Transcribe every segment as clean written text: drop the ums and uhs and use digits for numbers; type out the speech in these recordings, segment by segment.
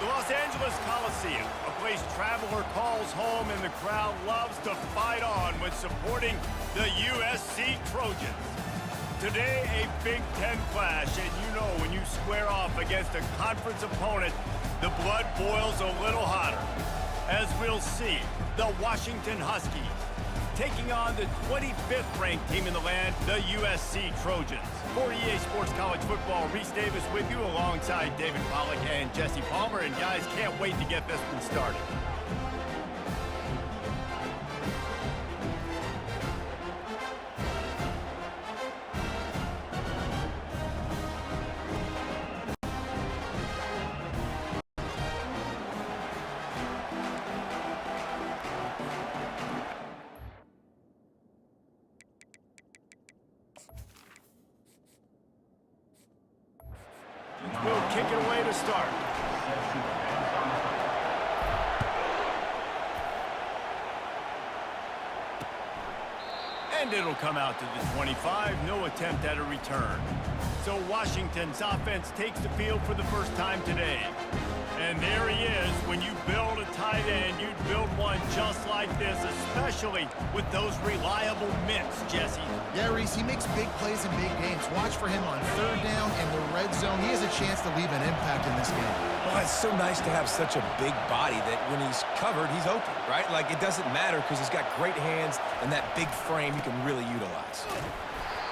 The Los Angeles Coliseum, a place traveler calls home and the crowd loves to fight on when supporting the USC Trojans. Today, a Big Ten clash, and you know when you square off against a conference opponent, the blood boils a little hotter. As we'll see, the Washington Huskies taking on the 25th ranked team in the land, the USC Trojans. For EA Sports College Football, Reese Davis with you alongside David Pollack and Jesse Palmer. And guys, can't wait to get this one started. We'll kick it away to start. And it'll come out to the 25. No attempt at a return. So Washington's offense takes the field for the first time today. And there he is. When you build a tight end, you'd build one just like this, especially with those reliable mitts, Jesse. Yeah, Reese, he makes big plays in big games. Watch for him on third down and the red zone. He has a chance to leave an impact in this game. Well, it's so nice to have such a big body that when he's covered, he's open, right? Like, it doesn't matter because he's got great hands and that big frame he can really utilize.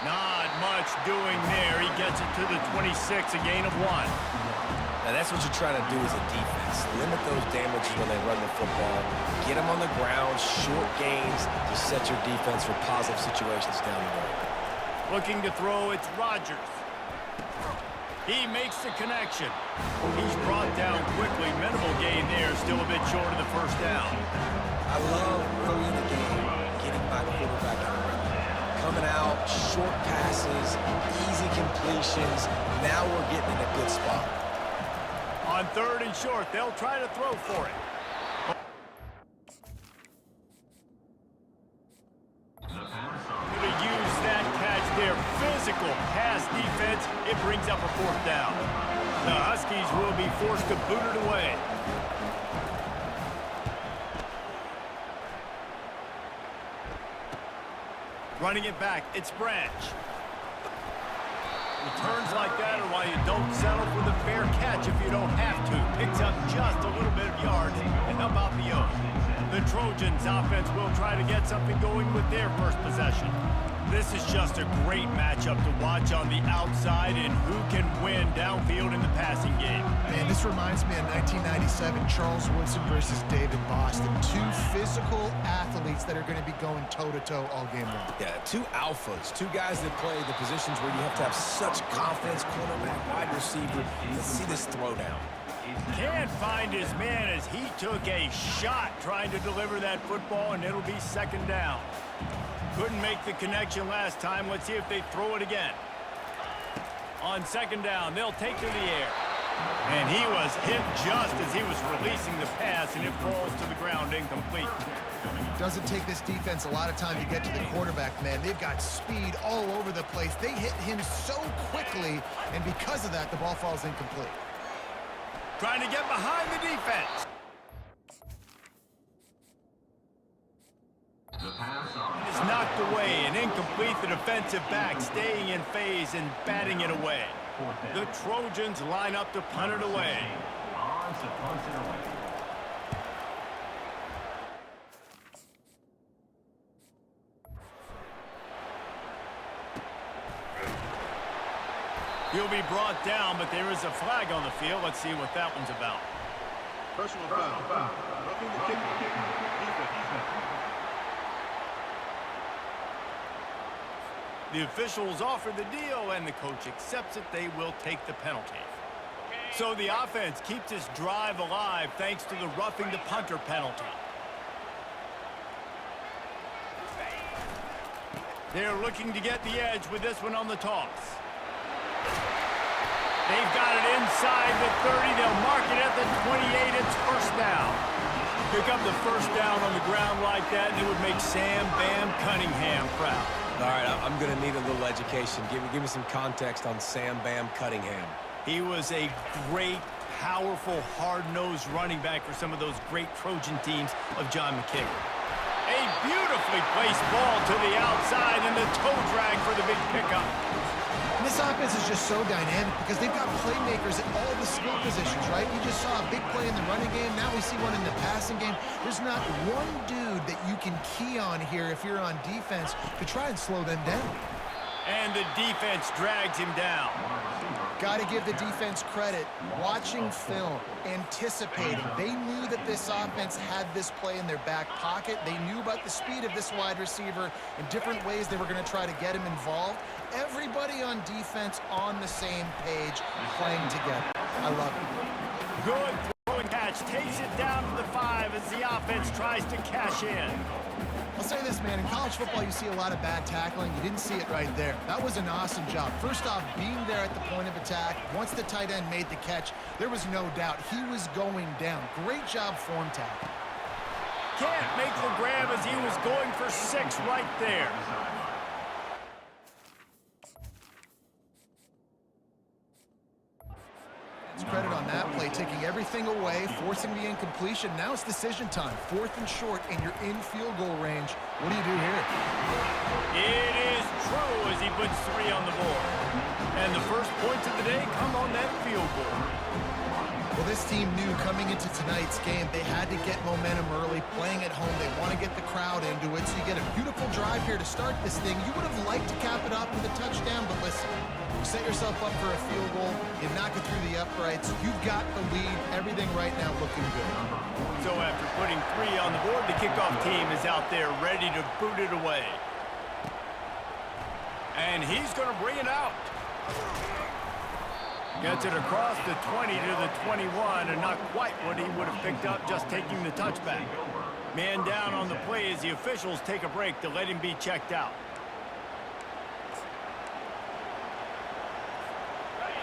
Not much doing there. He gets it to the 26, a gain of 1. Now, that's what you're trying to do as a defense. Limit those damages when they run the football. Get them on the ground, short gains to set your defense for positive situations down the road. Looking to throw, it's Rodgers. He makes the connection. He's brought down quickly. Minimal gain there, still a bit short of the first down. I love early in the game getting my quarterback in the rhythm. Coming out, short passes, easy completions. Now we're getting in a good spot. On third and short, they'll try to throw for it. To use that catch there, physical pass defense, it brings up a fourth down. The Huskies will be forced to boot it away. Running it back, it's Branch. Returns like that are why you don't settle for the fair catch if you don't have to. Picks up just a little bit of yards and help out the yoke. The Trojans offense will try to get something going with their first possession. This is just a great matchup to watch on the outside and who can win downfield in the passing game. Man, this reminds me of 1997, Charles Woodson versus David Boston. Two physical athletes that are going to be going toe-to-toe all game long. Yeah, two alphas, two guys that play the positions where you have to have such confidence, cornerback, wide receiver. Let's see this throwdown. Can't find his man as he took a shot trying to deliver that football, and it'll be second down. Couldn't make the connection last time. Let's see if they throw it again. On second down, they'll take to the air. And he was hit just as he was releasing the pass, and it falls to the ground incomplete. Doesn't take this defense a lot of time to get to the quarterback, man. They've got speed all over the place. They hit him so quickly, and because of that, the ball falls incomplete. Trying to get behind the defense. It's knocked away and incomplete. The defensive back staying in phase and batting it away. The Trojans line up to punt it away. He'll be brought down, but there is a flag on the field. Let's see what that one's about. Personal foul. Roughing the kicker. The officials offer the deal, and the coach accepts it. They will take the penalty. So the offense keeps this drive alive thanks to the roughing the punter penalty. They're looking to get the edge with this one on the toss. They've got it inside the 30. They'll mark it at the 28. It's first down. Pick up the first down on the ground like that, and it would make Sam Bam Cunningham proud. All right, I'm going to need a little education. Give me some context on Sam Bam Cunningham. He was a great powerful, hard-nosed running back for some of those great Trojan teams of John McKay. A beautifully placed ball to the outside and the toe drag for the big pickup. And this offense is just so dynamic because they've got playmakers at all the skill positions, right? You just saw a big play in the running game. Now we see one in the passing game. There's not one dude that you can key on here if you're on defense to try and slow them down. And the defense drags him down. Got to give the defense credit. Watching film, anticipating. They knew that this offense had this play in their back pocket. They knew about the speed of this wide receiver and different ways they were going to try to get him involved. Everybody on defense on the same page, playing together. I love it. Good throwing catch. Takes it down to the 5 as the offense tries to cash in. I'll say this, man, in college football you see a lot of bad tackling. You didn't see it right there. That was an awesome job. First off, being there at the point of attack. Once the tight end made the catch, there was no doubt he was going down. Great job form tackle. Can't make the grab as he was going for 6 right there. Credit on that play, taking everything away, forcing the incompletion. Now it's decision time. 4th and short, and you're in field goal range. What do you do here? It is true as he puts 3 on the board. And the first points of the day come on that field goal. Well, this team knew coming into tonight's game they had to get momentum early, playing at home. They want to get the crowd into it, so you get a beautiful drive here to start this thing. You would have liked to cap it off with a touchdown, but listen, you set yourself up for a field goal, you knock it through the uprights, you've got the lead, everything right now looking good. So after putting 3 on the board, the kickoff team is out there ready to boot it away. And he's going to bring it out. Gets it across the 20 to the 21, and not quite what he would have picked up just taking the touchback. Man down on the play as the officials take a break to let him be checked out.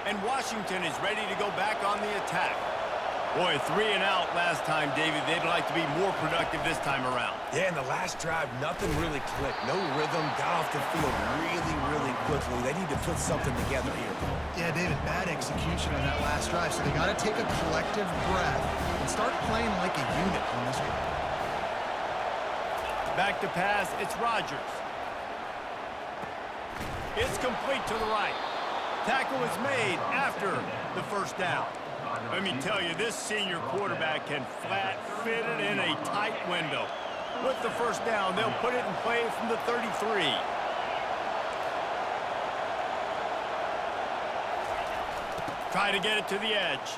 And Washington is ready to go back on the attack. Boy, 3 and out last time, David. They'd like to be more productive this time around. Yeah, in the last drive, nothing really clicked. No rhythm, got off the field really quickly. They need to put something together here. Yeah, David, bad execution on that last drive, so they got to take a collective breath and start playing like a unit on this one. Back to pass, it's Rodgers. It's complete to the right. Tackle is made after the first down. Let me tell you, this senior quarterback can flat fit it in a tight window. With the first down, they'll put it in play from the 33. Try to get it to the edge.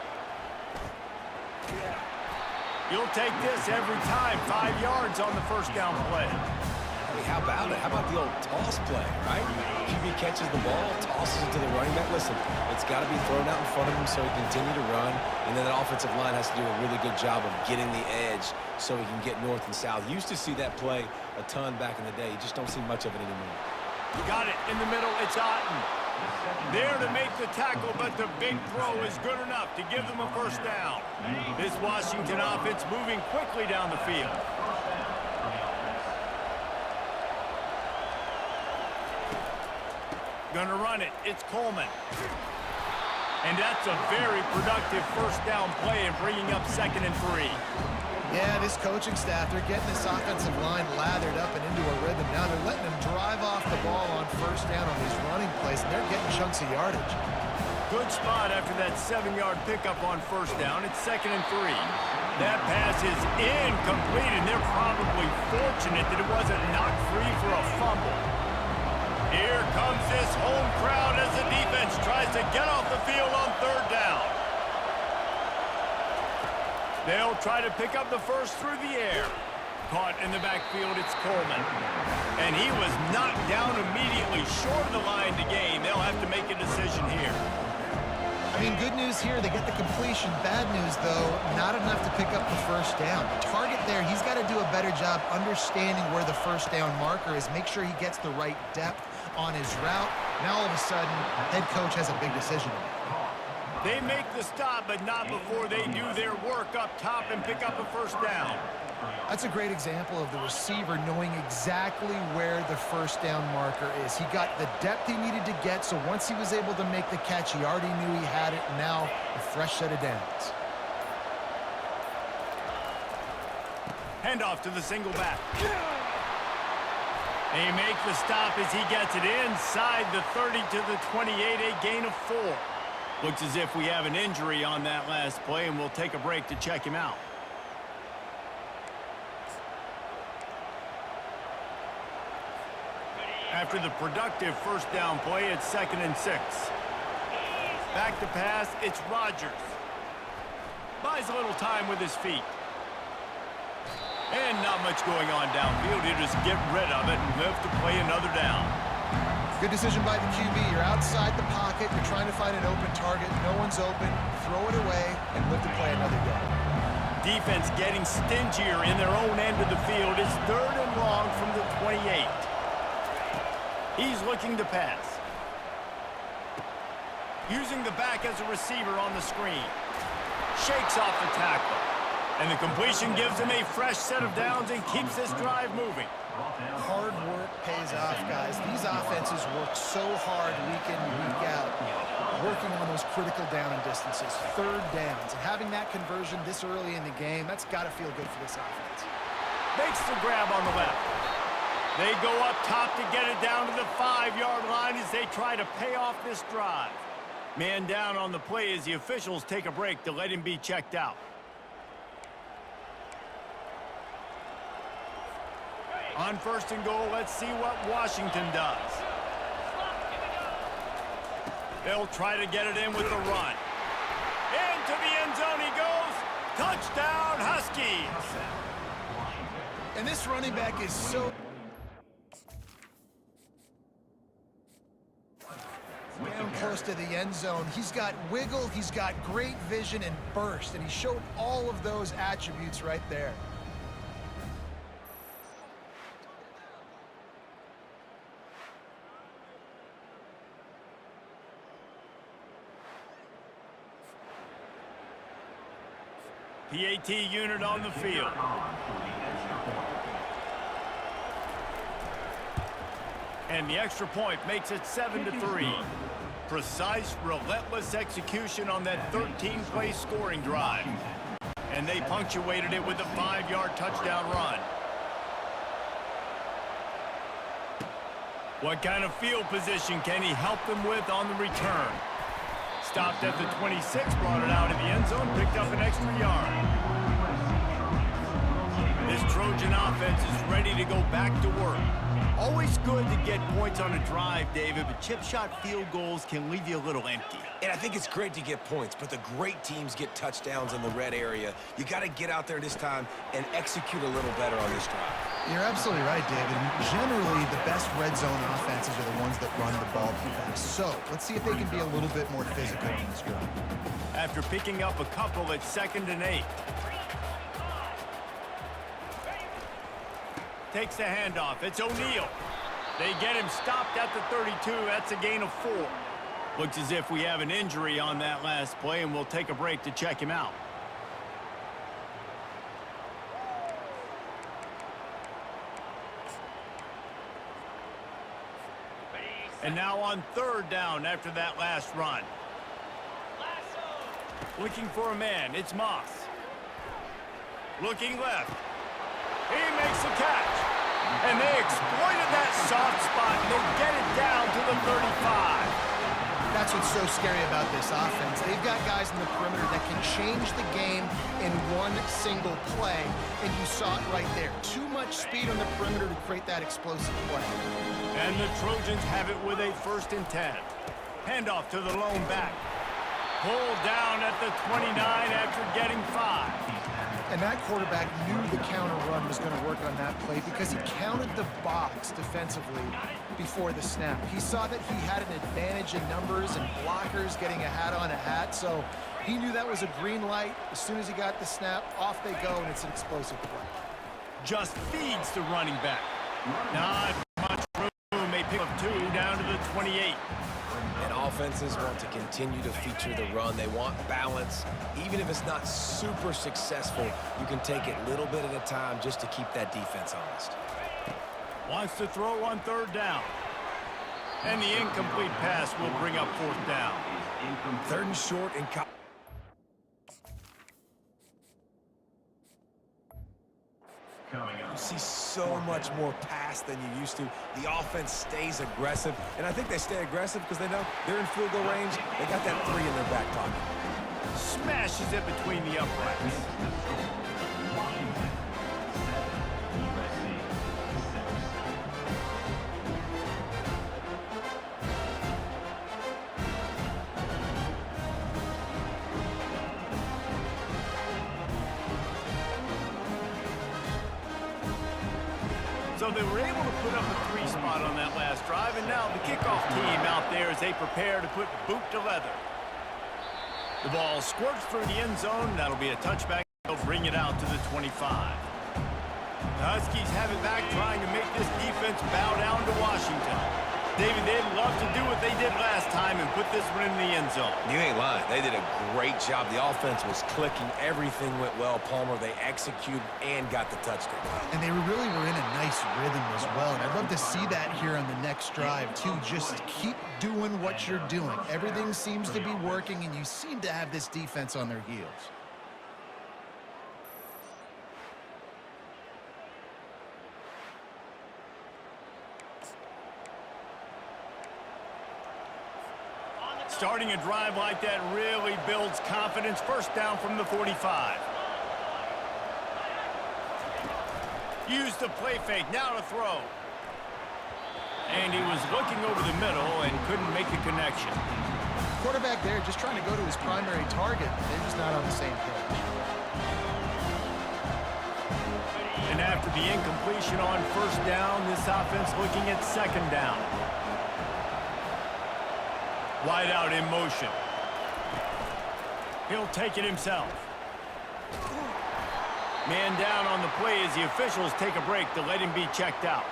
You'll take this every time. 5 yards on the first down play. Hey, how about it? How about the old toss play, right? QB catches the ball, tosses it to the running back. Listen, it's got to be thrown out in front of him so he can continue to run. And then that offensive line has to do a really good job of getting the edge so he can get north and south. You used to see that play a ton back in the day. You just don't see much of it anymore. Got it in the middle. It's Otten. There to make the tackle, but the big throw is good enough to give them a first down. This Washington offense moving quickly down the field. Gonna run it. It's Coleman. And that's a very productive first down play and bringing up 2nd and 3. Yeah, this coaching staff, they're getting this offensive line lathered up and into a rhythm. Now they're letting them drive off the ball on first down on these running plays, and they're getting chunks of yardage. Good spot after that 7-yard pickup on first down. It's 2nd and 3. That pass is incomplete, and they're probably fortunate that it wasn't knocked free for a fumble. Here comes this home crowd as the defense tries to get off the field on 3rd down. They'll try to pick up the first through the air. Caught in the backfield, it's Coleman. And he was knocked down immediately short of the line to gain. They'll have to make a decision here. I mean, good news here, they get the completion. Bad news, though, not enough to pick up the first down. Target there, he's got to do a better job understanding where the first down marker is, make sure he gets the right depth on his route. Now, all of a sudden, head coach has a big decision to make. They make the stop, but not before they do their work up top and pick up a first down. That's a great example of the receiver knowing exactly where the first down marker is. He got the depth he needed to get, so once he was able to make the catch, he already knew he had it. Now, a fresh set of downs. Handoff to the single back. They make the stop as he gets it inside the 30 to the 28, a gain of 4. Looks as if we have an injury on that last play, and we'll take a break to check him out. After the productive first down play, it's 2nd and 6. Back to pass, it's Rodgers. Buys a little time with his feet. And not much going on downfield. He'll just get rid of it and live to play another down. Good decision by the QB. You're outside the pocket. You're trying to find an open target. No one's open. Throw it away and live to play another down. Defense getting stingier in their own end of the field. It's 3rd and long from the 28. He's looking to pass. Using the back as a receiver on the screen. Shakes off the tackle. And the completion gives him a fresh set of downs and keeps this drive moving. Hard work pays off, guys. These offenses work so hard week in and week out, working on those critical down and distances, 3rd downs. And having that conversion this early in the game, that's got to feel good for this offense. Makes the grab on the left. They go up top to get it down to the 5-yard line as they try to pay off this drive. Man down on the play as the officials take a break to let him be checked out. On 1st and goal, let's see what Washington does. They'll try to get it in with the run. Into the end zone he goes. Touchdown, Huskies. And this running back is so... down close to the end zone. He's got wiggle, he's got great vision and burst, and he showed all of those attributes right there. PAT unit on the field. And the extra point makes it 7-3. Precise, relentless execution on that 13-play scoring drive. And they punctuated it with a 5-yard touchdown run. What kind of field position can he help them with on the return? Stopped at the 26, brought it out of the end zone, picked up an extra yard. This Trojan offense is ready to go back to work. Always good to get points on a drive, David, but chip shot field goals can leave you a little empty. And I think it's great to get points, but the great teams get touchdowns in the red area. You got to get out there this time and execute a little better on this drive. You're absolutely right, David. Generally, the best red zone offenses are the ones that run the ball the best. So, let's see if they can be a little bit more physical in this drive. After picking up a couple at 2nd and 8. Takes the handoff. It's O'Neal. They get him stopped at the 32. That's a gain of 4. Looks as if we have an injury on that last play, and we'll take a break to check him out. And now on 3rd down after that last run. Looking for a man. It's Moss. Looking left. He makes the catch. And they exploited that soft spot, and they get it down to the 35. That's what's so scary about this offense. They've got guys in the perimeter that can change the game in one single play, and you saw it right there. Too much speed on the perimeter to create that explosive play. And the Trojans have it with a 1st and 10. Handoff to the lone back. Pulled down at the 29 after getting 5. And that quarterback knew the counter run was going to work on that play because he counted the box defensively before the snap. He saw that he had an advantage in numbers and blockers getting a hat on a hat, so he knew that was a green light. As soon as he got the snap, off they go, and it's an explosive play. Just feeds the running back. Not much room. They pick up 2 down to the 28. And offenses want to continue to feature the run. They want balance. Even if it's not super successful, you can take it little bit at a time just to keep that defense honest. Wants to throw on third down. And the incomplete pass will bring up fourth down. Third and short and you see so much more pass than you used to. The offense stays aggressive, and I think they stay aggressive because they know they're in field goal range. They got that 3 in their back pocket. Smashes it between the uprights. So they were able to put up a 3 spot on that last drive, and now the kickoff team out there as they prepare to put boot to leather. The ball squirts through the end zone. That'll be a touchback. They'll bring it out to the 25. The Huskies have it back, trying to make this defense bow down to Washington. David, they'd love to do what they did last time and put this one in the end zone. You ain't lying. They did a great job. The offense was clicking. Everything went well. Palmer, they executed and got the touchdown. And they really were in a nice rhythm as well. And I'd love to see that here on the next drive, too. Just keep doing what you're doing. Everything seems to be working, and you seem to have this defense on their heels. Starting a drive like that really builds confidence. First down from the 45. Use the play fake. Now to throw. And he was looking over the middle and couldn't make the connection. Quarterback there just trying to go to his primary target. They're just not on the same page. And after the incompletion on first down, this offense looking at second down. Wide out in motion. He'll take it himself. Man down on the play as the officials take a break to let him be checked out.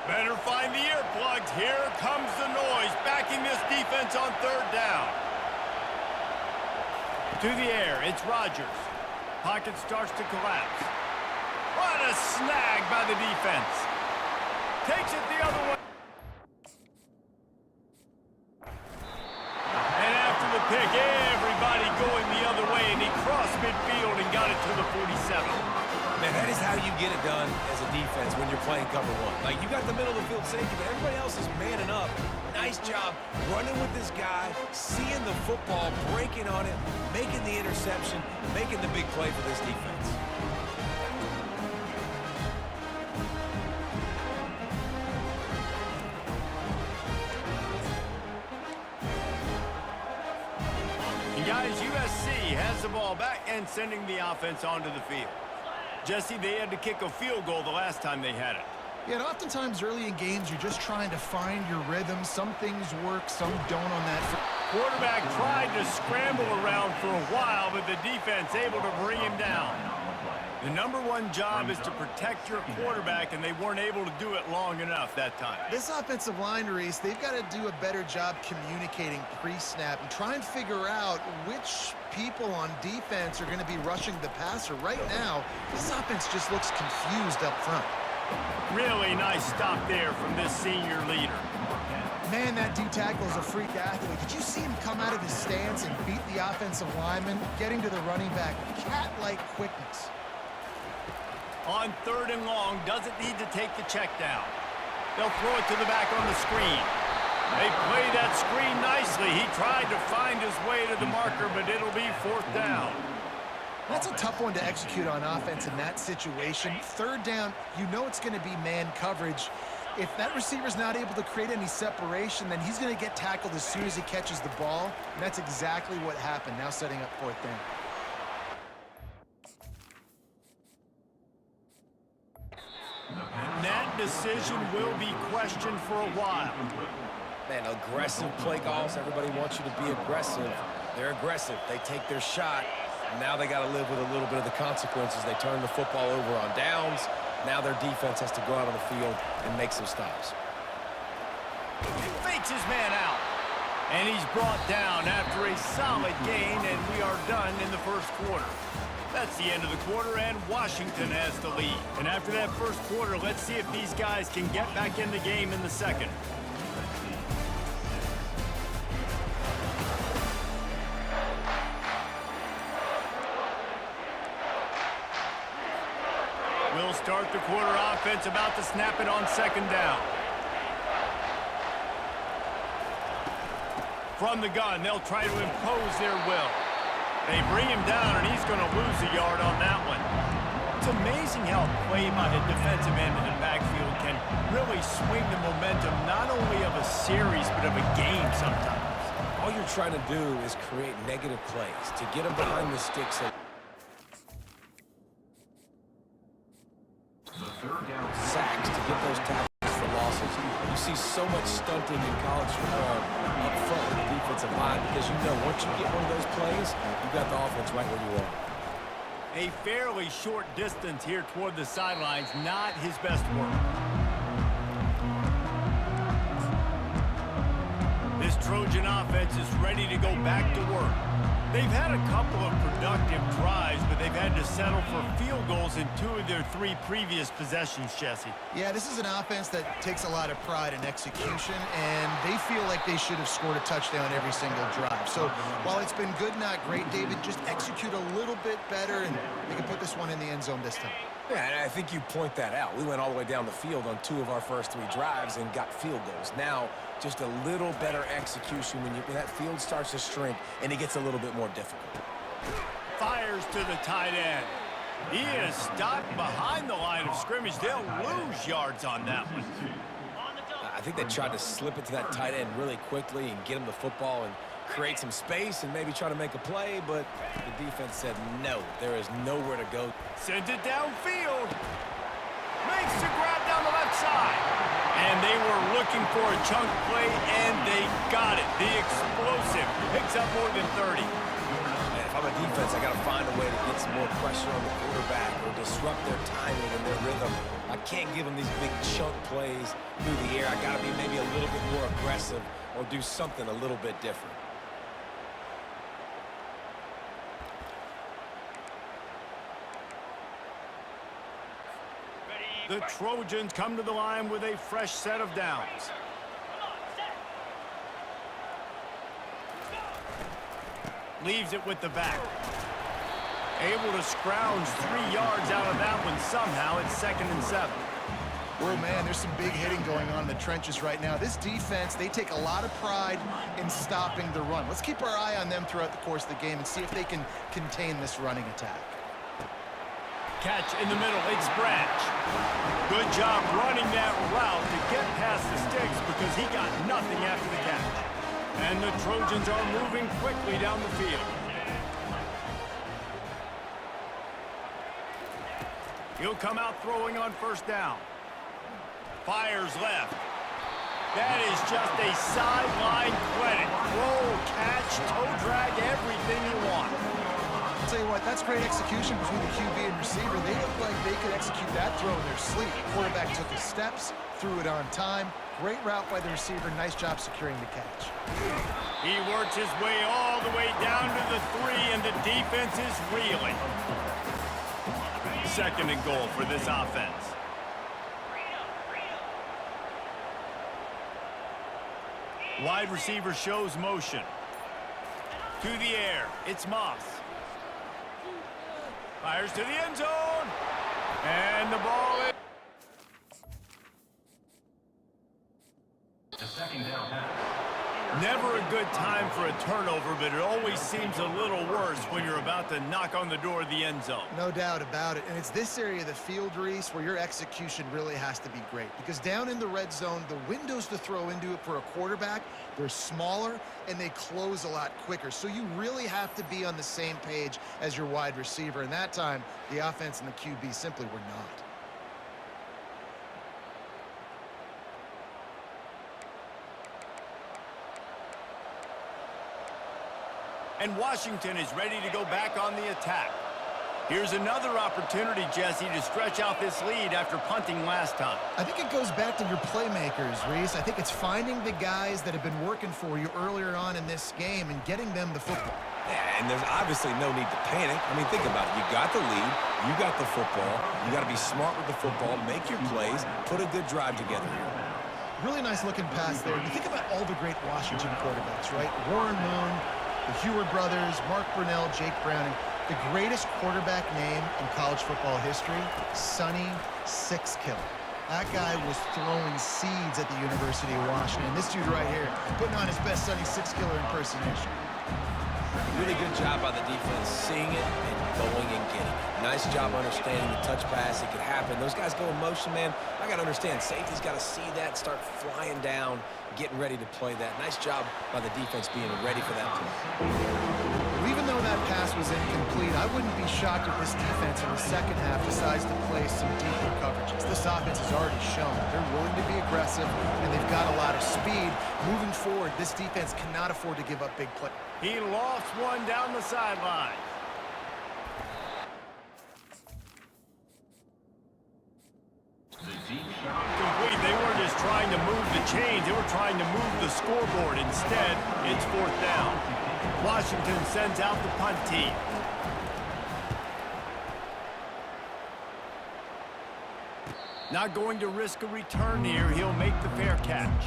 Better find the earplugs. Here comes the noise, backing this defense on third down. To the air, it's Rodgers. Pocket starts to collapse. What a snag by the defense. Takes it the other way. And after the pick, everybody going the other way, and he crossed midfield and got it to the 47. Man, that is how you get it done as a defense when you're playing cover one. Like, you got the middle of the field safety, but everybody else is manning up. Nice job running with this guy, seeing the football, breaking on it, making the interception, making the big play for this defense. And guys, USC has the ball back and sending the offense onto the field. Jesse, they had to kick a field goal the last time they had it. Yeah, and oftentimes early in games, you're just trying to find your rhythm. Some things work, some don't on that. Quarterback tried to scramble around for a while, but the defense able to bring him down. The #1 job is to protect your quarterback, and they weren't able to do it long enough that time. This offensive line, Reese, they've got to do a better job communicating pre-snap and try and figure out which people on defense are going to be rushing the passer. Right now, this offense just looks confused up front. Really nice stop there from this senior leader. Man, that D-tackle is a freak athlete. Did you see him come out of his stance and beat the offensive lineman, getting to the running back? Cat-like quickness. On third and long, doesn't need to take the check down. They'll throw it to the back on the screen. They play that screen nicely. He tried to find his way to the marker, but it'll be fourth down. That's a tough one to execute on offense in that situation. Third down, you know it's going to be man coverage. If that receiver's not able to create any separation, then he's going to get tackled as soon as he catches the ball. And that's exactly what happened, now setting up fourth down. And that decision will be questioned for a while. Man, aggressive play calls. Everybody wants you to be aggressive. They're aggressive. They take their shot. Now they got to live with a little bit of the consequences. They turn the football over on downs. Now their defense has to go out on the field and make some stops. Fakes his man out. And he's brought down after a solid gain, and we are done in the first quarter. That's the end of the quarter, and Washington has the lead. And after that first quarter, let's see if these guys can get back in the game in the second. We'll start the quarter offense, about to snap it on second down. From the gun, they'll try to impose their will. They bring him down, and he's going to lose a yard on that one. It's amazing how a play by a defensive end in the backfield can really swing the momentum not only of a series, but of a game sometimes. All you're trying to do is create negative plays to get them behind the sticks. Sacks to get those tackles for losses. You see so much stunting in college football up front with the defensive line because you know once you get one of those plays, you've got the offense right where you want. A fairly short distance here toward the sidelines, not his best work. This Trojan offense is ready to go back to work. They've had a couple of productive drives, but they've had to settle for field goals in 2 of their 3 previous possessions, Jesse. Yeah, this is an offense that takes a lot of pride in execution, and they feel like they should have scored a touchdown every single drive. So while it's been good, not great, David, just execute a little bit better, and they can put this one in the end zone this time. Yeah, and I think you point that out. We went all the way down the field on 2 of our first 3 drives and got field goals. Now, just a little better execution when that field starts to shrink and it gets a little bit more difficult. Fires to the tight end. He is stopped behind the line of scrimmage. They'll lose yards on that one. I think they tried to slip it to that tight end really quickly and get him the football and create some space and maybe try to make a play, but the defense said no. There is nowhere to go. Sends it downfield. Makes the grab down the left side. And they were looking for a chunk play, and they got it. The explosive picks up more than 30. Man, if I'm a defense, I got to find a way to get some more pressure on the quarterback or disrupt their timing and their rhythm. I can't give them these big chunk plays through the air. I got to be maybe a little bit more aggressive or do something a little bit different. The Trojans come to the line with a fresh set of downs. Leaves it with the back. Able to scrounge 3 yards out of that one somehow. It's 2nd and 7. Oh, man, there's some big hitting going on in the trenches right now. This defense, they take a lot of pride in stopping the run. Let's keep our eye on them throughout the course of the game and see if they can contain this running attack. Catch in the middle, it's Branch. Good job running that route to get past the sticks because he got nothing after the catch. And the Trojans are moving quickly down the field. He'll come out throwing on first down. Fires left. That is just a sideline credit. Roll, catch, toe drag, everything you want. I'll tell you what, that's great execution between the QB and receiver. They look like they could execute that throw in their sleep. Quarterback took his steps, threw it on time. Great route by the receiver. Nice job securing the catch. He works his way all the way down to the 3, and the defense is reeling. 2nd and goal for this offense. Wide receiver shows motion. To the air, it's Moss. Fires to the end zone. And the ball is... Never a good time for a turnover, but it always seems a little worse when you're about to knock on the door of the end zone. No doubt about it. And it's this area of the field, Reese, where your execution really has to be great. Because down in the red zone, the windows to throw into it for a quarterback, they're smaller and they close a lot quicker. So you really have to be on the same page as your wide receiver. And that time, the offense and the QB simply were not. And Washington is ready to go back on the attack. Here's another opportunity, Jesse, to stretch out this lead after punting last time. I think it goes back to your playmakers, Reese. I think it's finding the guys that have been working for you earlier on in this game and getting them the football. Yeah, and there's obviously no need to panic. I mean, think about it. You got the lead. You got the football. You got to be smart with the football, make your plays, put a good drive together here. Really nice looking pass there. You think about all the great Washington quarterbacks, right? Warren Moon, the Heward brothers, Mark Brunell, Jake Browning. The greatest quarterback name in college football history, Sonny Six Killer. That guy was throwing seeds at the University of Washington. This dude right here, putting on his best Sonny Six Killer impersonation. Really good job by the defense, seeing it and going and getting it. Nice job understanding the touch pass. It could happen. Those guys go in motion, man. I got to understand, safety's got to see that, start flying down, getting ready to play that. Nice job by the defense being ready for that play. Even though that pass was incomplete, I wouldn't be shocked if this defense in the second half decides to play some deeper coverages. This offense has already shown they're willing to be aggressive, and they've got a lot of speed. Moving forward, this defense cannot afford to give up big plays. He lost one down the sideline. Complete. They weren't just trying to move the chains. They were trying to move the scoreboard. Instead, it's fourth down. Washington sends out the punt team. Not going to risk a return here. He'll make the fair catch.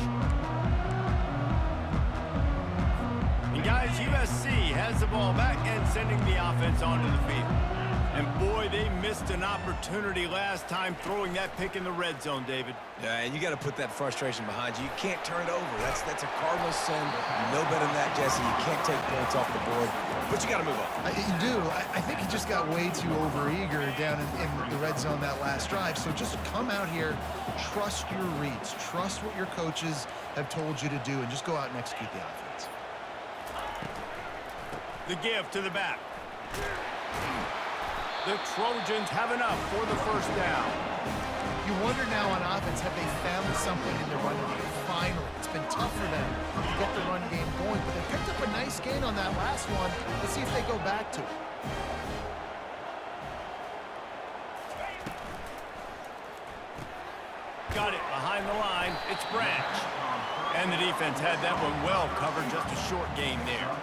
And guys, USC has the ball back and sending the offense onto the field. And boy, they missed an opportunity last time throwing that pick in the red zone, David. Yeah, and you got to put that frustration behind you. You can't turn it over. That's a Cardinal sin. You know better than that, Jesse. You can't take points off the board, but you got to move on. You do. I think he just got way too overeager down in the red zone that last drive. So just come out here, trust your reads, trust what your coaches have told you to do, and just go out and execute the offense. The give to the back. The Trojans have enough for the first down. You wonder now on offense, have they found something in their run game? Finally, it's been tough for them to get the run game going, but they picked up a nice gain on that last one. Let's see if they go back to it. Got it behind the line. It's Branch. And the defense had that one well covered. Just a short gain there.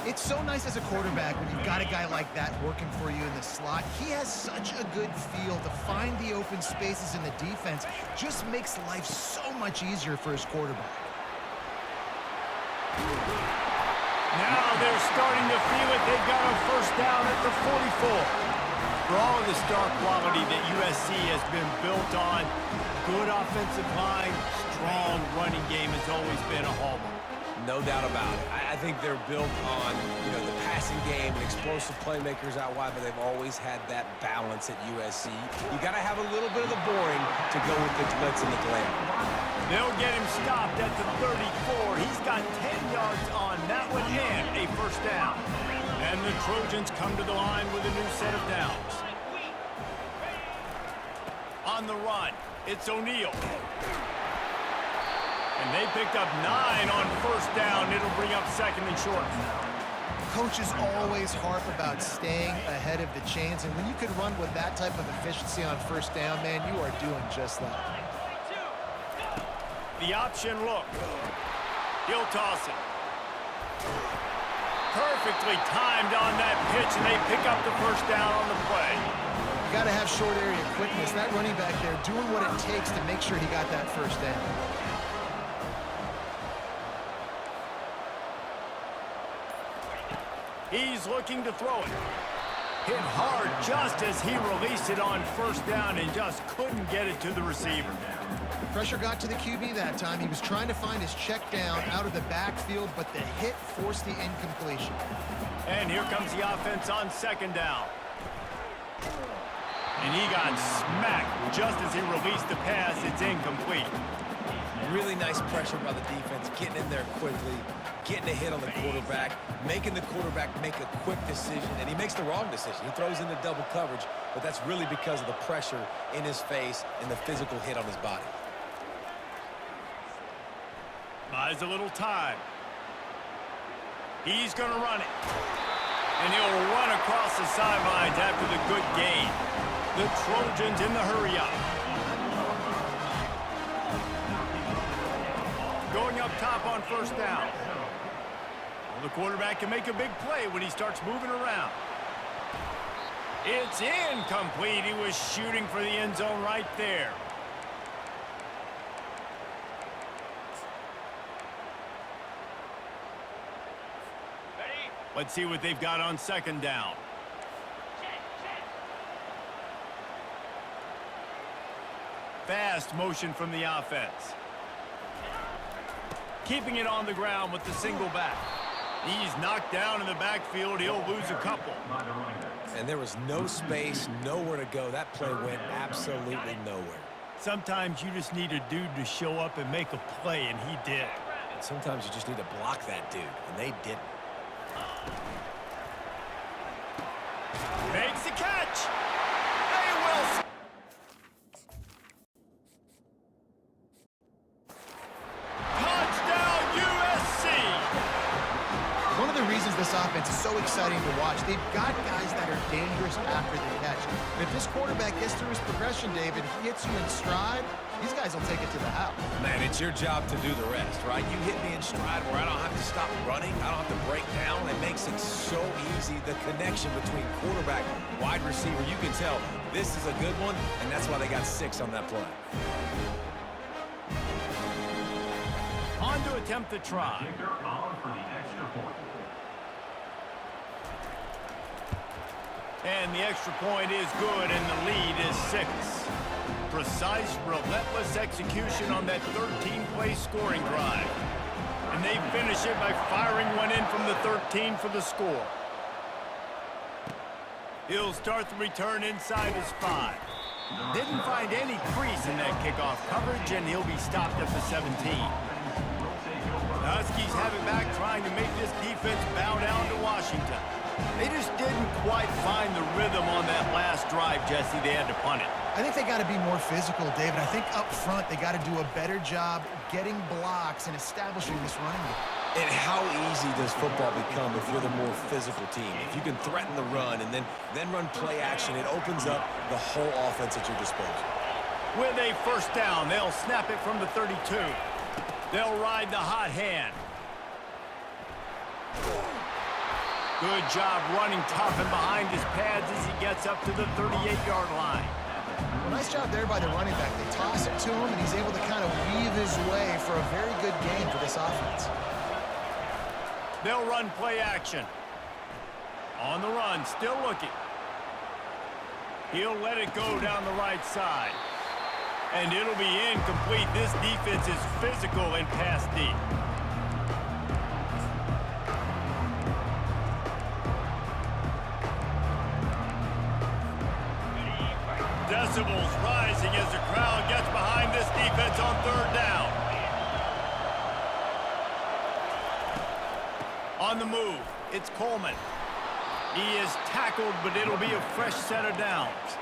It's so nice as a quarterback when you've got a guy like that working for you in the slot. He has such a good feel to find the open spaces in the defense. Just makes life so much easier for his quarterback. Now they're starting to feel it. They've got a first down at the 44. For all of the star quality that USC has been built on, good offensive line, strong running game has always been a hallmark. No doubt about it. I think they're built on, the passing game and explosive playmakers out wide, but they've always had that balance at USC. You got to have a little bit of the boring to go with the glitz and the glamour. They'll get him stopped at the 34. He's got 10 yards on that one and a first down. And the Trojans come to the line with a new set of downs. On the run, it's O'Neal. And they picked up 9 on first down. It'll bring up second and short. Coaches always harp about staying ahead of the chains, and when you can run with that type of efficiency on first down, man, you are doing just that. The option look. He'll toss it. Perfectly timed on that pitch, and they pick up the first down on the play. You got to have short area quickness. That running back there doing what it takes to make sure he got that first down. He's looking to throw it. Hit hard just as he released it on first down and just couldn't get it to the receiver. Pressure got to the QB that time. He was trying to find his check down out of the backfield, but the hit forced the incompletion. And here comes the offense on second down. And he got smacked just as he released the pass. It's incomplete. Really nice pressure by the defense, getting in there quickly, getting a hit on the quarterback, making the quarterback make a quick decision, and he makes the wrong decision. He throws into double coverage, but that's really because of the pressure in his face and the physical hit on his body. Buys a little time. He's going to run it. And he'll run across the sidelines after the good gain. The Trojans in the hurry-up. Going up top on first down. Well, the quarterback can make a big play when he starts moving around. It's incomplete. He was shooting for the end zone right there. Let's see what they've got on second down. Fast motion from the offense. Keeping it on the ground with the single back. He's knocked down in the backfield. He'll lose a couple. And there was no space, nowhere to go. That play went absolutely nowhere. Sometimes you just need a dude to show up and make a play, and he did. And sometimes you just need to block that dude, and they didn't. Makes the catch. Hey, Wilson. Touchdown, USC. One of the reasons this offense is so exciting to watch, they've got guys that are dangerous after the catch. And if this quarterback gets through his progression, David, he hits you in stride, these guys will take it to the house. Man, it's your job to do the rest, right? You hit me in stride where I don't have to stop running. I don't have to break down. It makes it so easy. The connection between quarterback, wide receiver, you can tell this is a good one, and that's why they got 6 on that play. On to attempt the try. And the extra point is good, and the lead is 6. Precise, relentless execution on that 13-play scoring drive. And they finish it by firing one in from the 13 for the score. He'll start the return inside his 5. Didn't find any crease in that kickoff coverage, and he'll be stopped at the 17. The Huskies have it back, trying to make this defense bow down to Washington. They just didn't quite find the rhythm on that last drive, Jesse. They had to punt it. I think they got to be more physical, David. I think up front they got to do a better job getting blocks and establishing this running game. And how easy does football become if you're the more physical team? If you can threaten the run and then run play action, it opens up the whole offense at your disposal. With a first down, they'll snap it from the 32. They'll ride the hot hand. Good job running tough and behind his pads as he gets up to the 38-yard line. Well, nice job there by the running back. They toss it to him, and he's able to kind of weave his way for a very good game for this offense. They'll run play action. On the run, still looking. He'll let it go down the right side. And it'll be incomplete. This defense is physical and pass deep. Decibels rising as the crowd gets behind this defense on third down. On the move, it's Coleman. He is tackled, but it'll be a fresh set of downs.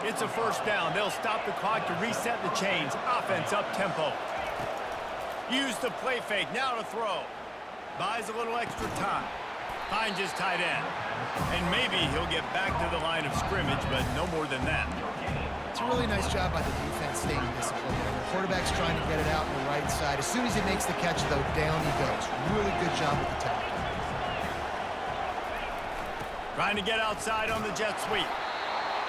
It's a first down. They'll stop the clock to reset the chains. Offense up tempo. Use the play fake. Now to throw. Buys a little extra time. Finds his tight end. And maybe he'll get back to the line of scrimmage, but no more than that. It's a really nice job by the defense staying disciplined. The quarterback's trying to get it out on the right side. As soon as he makes the catch, though, down he goes. Really good job with the tackle. Trying to get outside on the jet sweep.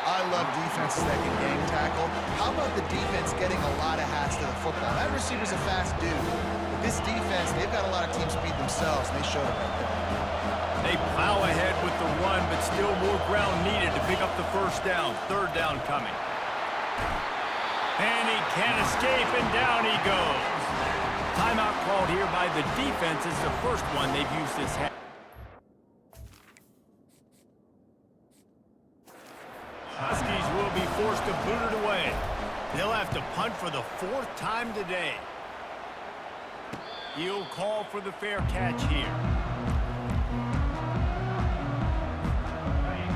I love defenses that can gang tackle. How about the defense getting a lot of hats to the football? That receiver's a fast dude. But this defense, they've got a lot of team speed themselves, and they showed it right there. They plow ahead with the run, but still more ground needed to pick up the first down. Third down coming. And he can't escape, and down he goes. Timeout called here by the defense is the first one they've used this half. Huskies will be forced to boot it away. They'll have to punt for the 4th time today. He'll call for the fair catch here.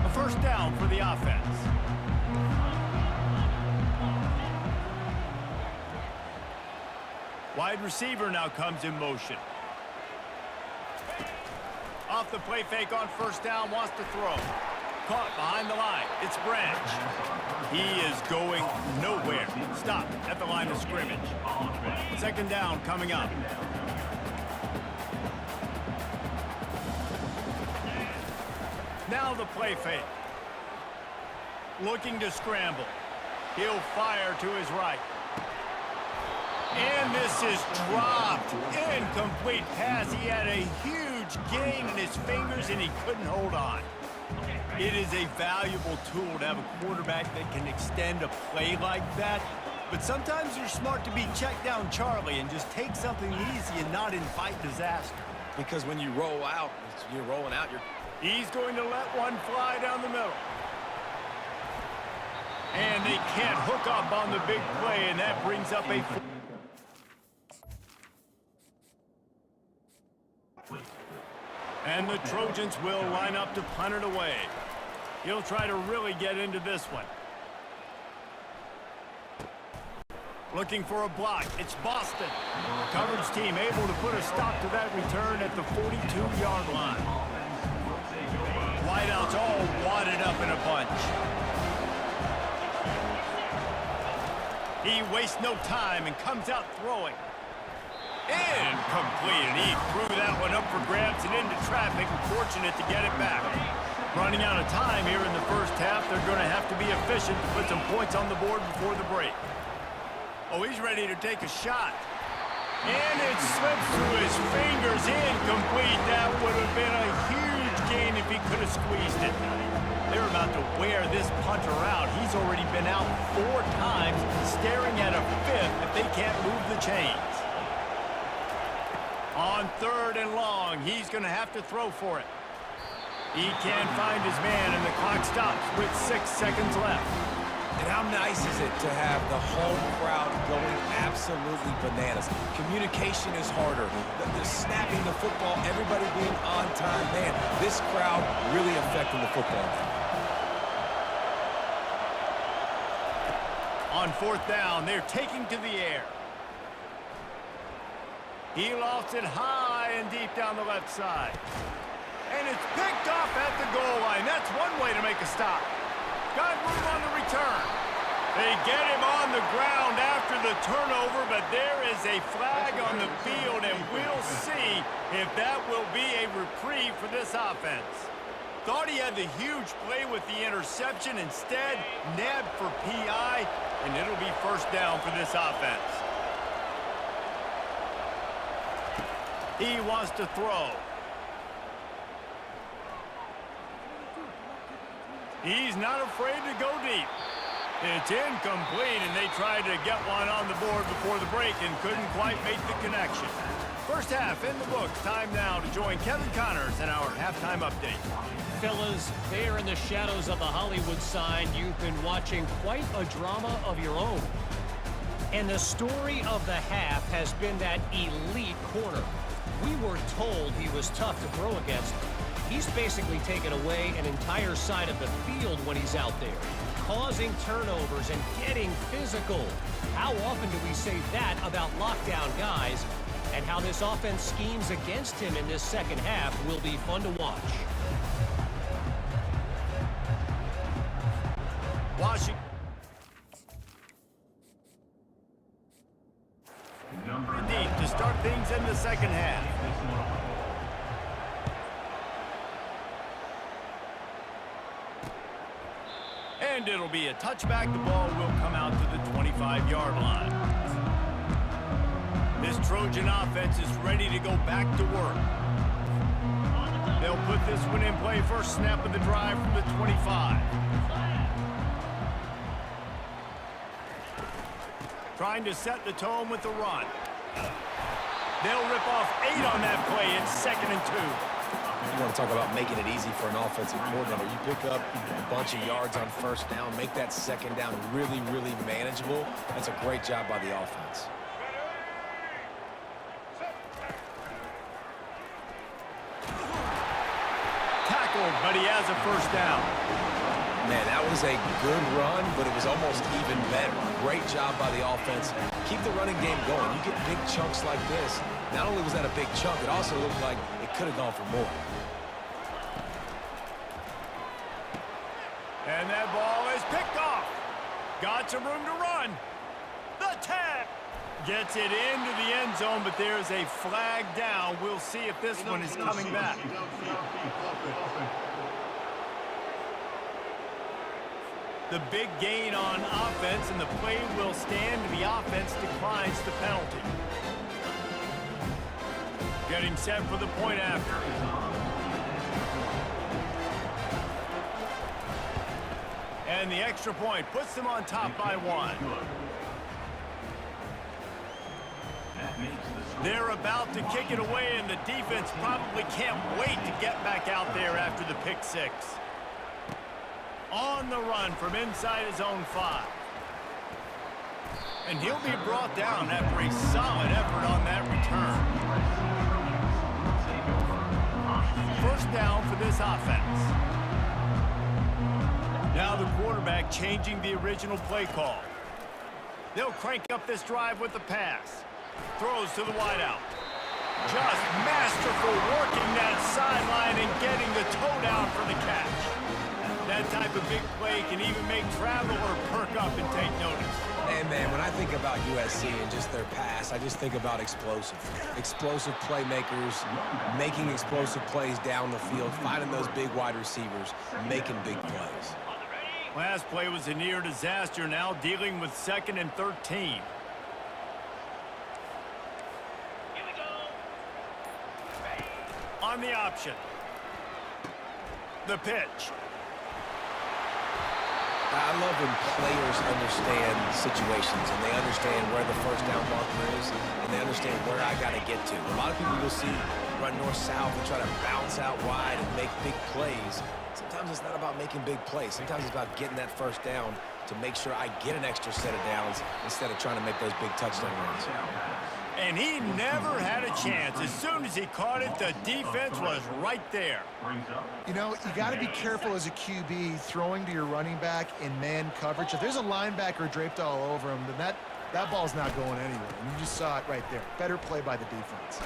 A first down for the offense. Wide receiver now comes in motion. Off the play fake on first down, wants to throw. Caught behind the line. It's Branch. He is going nowhere. Stop at the line of scrimmage. Second down coming up. Now the play fake. Looking to scramble. He'll fire to his right. And this is dropped. Incomplete pass. He had a huge gain in his fingers and he couldn't hold on. It is a valuable tool to have a quarterback that can extend a play like that. But sometimes you're smart to be check down Charlie and just take something easy and not invite disaster. Because when you roll out, you're rolling out. He's going to let one fly down the middle. And they can't hook up on the big play, and that brings up a... And the Trojans will line up to punt it away. He'll try to really get into this one. Looking for a block. It's Boston. Coverage team able to put a stop to that return at the 42-yard line. Wideouts all wadded up in a bunch. He wastes no time and comes out throwing. Incomplete, and he threw that one up for grabs and into traffic, and fortunate to get it back. Running out of time here in the first half, they're going to have to be efficient to put some points on the board before the break. Oh, he's ready to take a shot. And it slips through his fingers. Incomplete. That would have been a huge gain if he could have squeezed it. They're about to wear this punter out. He's already been out 4 times, staring at a 5th if they can't move the chains. On 3rd and long, he's going to have to throw for it. He can't find his man, and the clock stops with 6 seconds left. And how nice is it to have the home crowd going absolutely bananas? Communication is harder. The snapping the football, everybody being on time. Man, this crowd really affecting the football. On 4th down, they're taking to the air. He lofts it high and deep down the left side. And it's picked off at the goal line. That's one way to make a stop. Got room on the return. They get him on the ground after the turnover, but there is a flag on the field, and we'll see if that will be a reprieve for this offense. Thought he had the huge play with the interception. Instead, nabbed for PI, and it'll be first down for this offense. He wants to throw. He's not afraid to go deep. It's incomplete, and they tried to get one on the board before the break and couldn't quite make the connection. First half in the books. Time now to join Kevin Connors in our halftime update. Fellas, there in the shadows of the Hollywood sign, you've been watching quite a drama of your own. And the story of the half has been that elite corner. We were told he was tough to throw against. He's basically taken away an entire side of the field when he's out there, causing turnovers and getting physical. How often do we say that about lockdown guys? And how this offense schemes against him in this second half will be fun to watch. Washington. Deep to start things in the second half. And it'll be a touchback. The ball will come out to the 25-yard line. This Trojan offense is ready to go back to work. They'll put this one in play. First snap of the drive from the 25. Trying to set the tone with the run. They'll rip off 8 on that play. It's 2nd and 2. You want to talk about making it easy for an offensive coordinator. You pick up a bunch of yards on first down, make that second down really, really manageable. That's a great job by the offense. Tackled, but he has a first down. Man, that was a good run, but it was almost even better. Great job by the offense. Keep the running game going. You get big chunks like this. Not only was that a big chunk, it also looked like it could have gone for more. And that ball is picked off. Got some room to run. The tag. Gets it into the end zone, but there's a flag down. We'll see if this one is coming back. The big gain on offense, and the play will stand. The offense declines the penalty. Getting set for the point after. And the extra point puts them on top by 1. They're about to kick it away, and the defense probably can't wait to get back out there after the pick 6. On the run from inside his own 5. And he'll be brought down after a solid effort on that return. First down for this offense. Now the quarterback changing the original play call. They'll crank up this drive with the pass. Throws to the wideout. Just masterful working that sideline and getting the toe down for the catch. That type of big play can even make Traveler perk up and take notice. And, man, when I think about USC and just their pass, I just think about explosive. Explosive playmakers, making explosive plays down the field, finding those big wide receivers, making big plays. Last play was a near disaster, now dealing with 2nd and 13. On the option. The pitch. I love when players understand situations and they understand where the first down marker is and they understand where I got to get to. A lot of people you'll see run north-south and try to bounce out wide and make big plays. Sometimes it's not about making big plays. Sometimes it's about getting that first down to make sure I get an extra set of downs instead of trying to make those big touchdown runs. And he never had a chance. As soon as he caught it, the defense was right there. You know, you got to be careful as a QB throwing to your running back in man coverage. If there's a linebacker draped all over him, then that ball's not going anywhere. And you just saw it right there. Better play by the defense.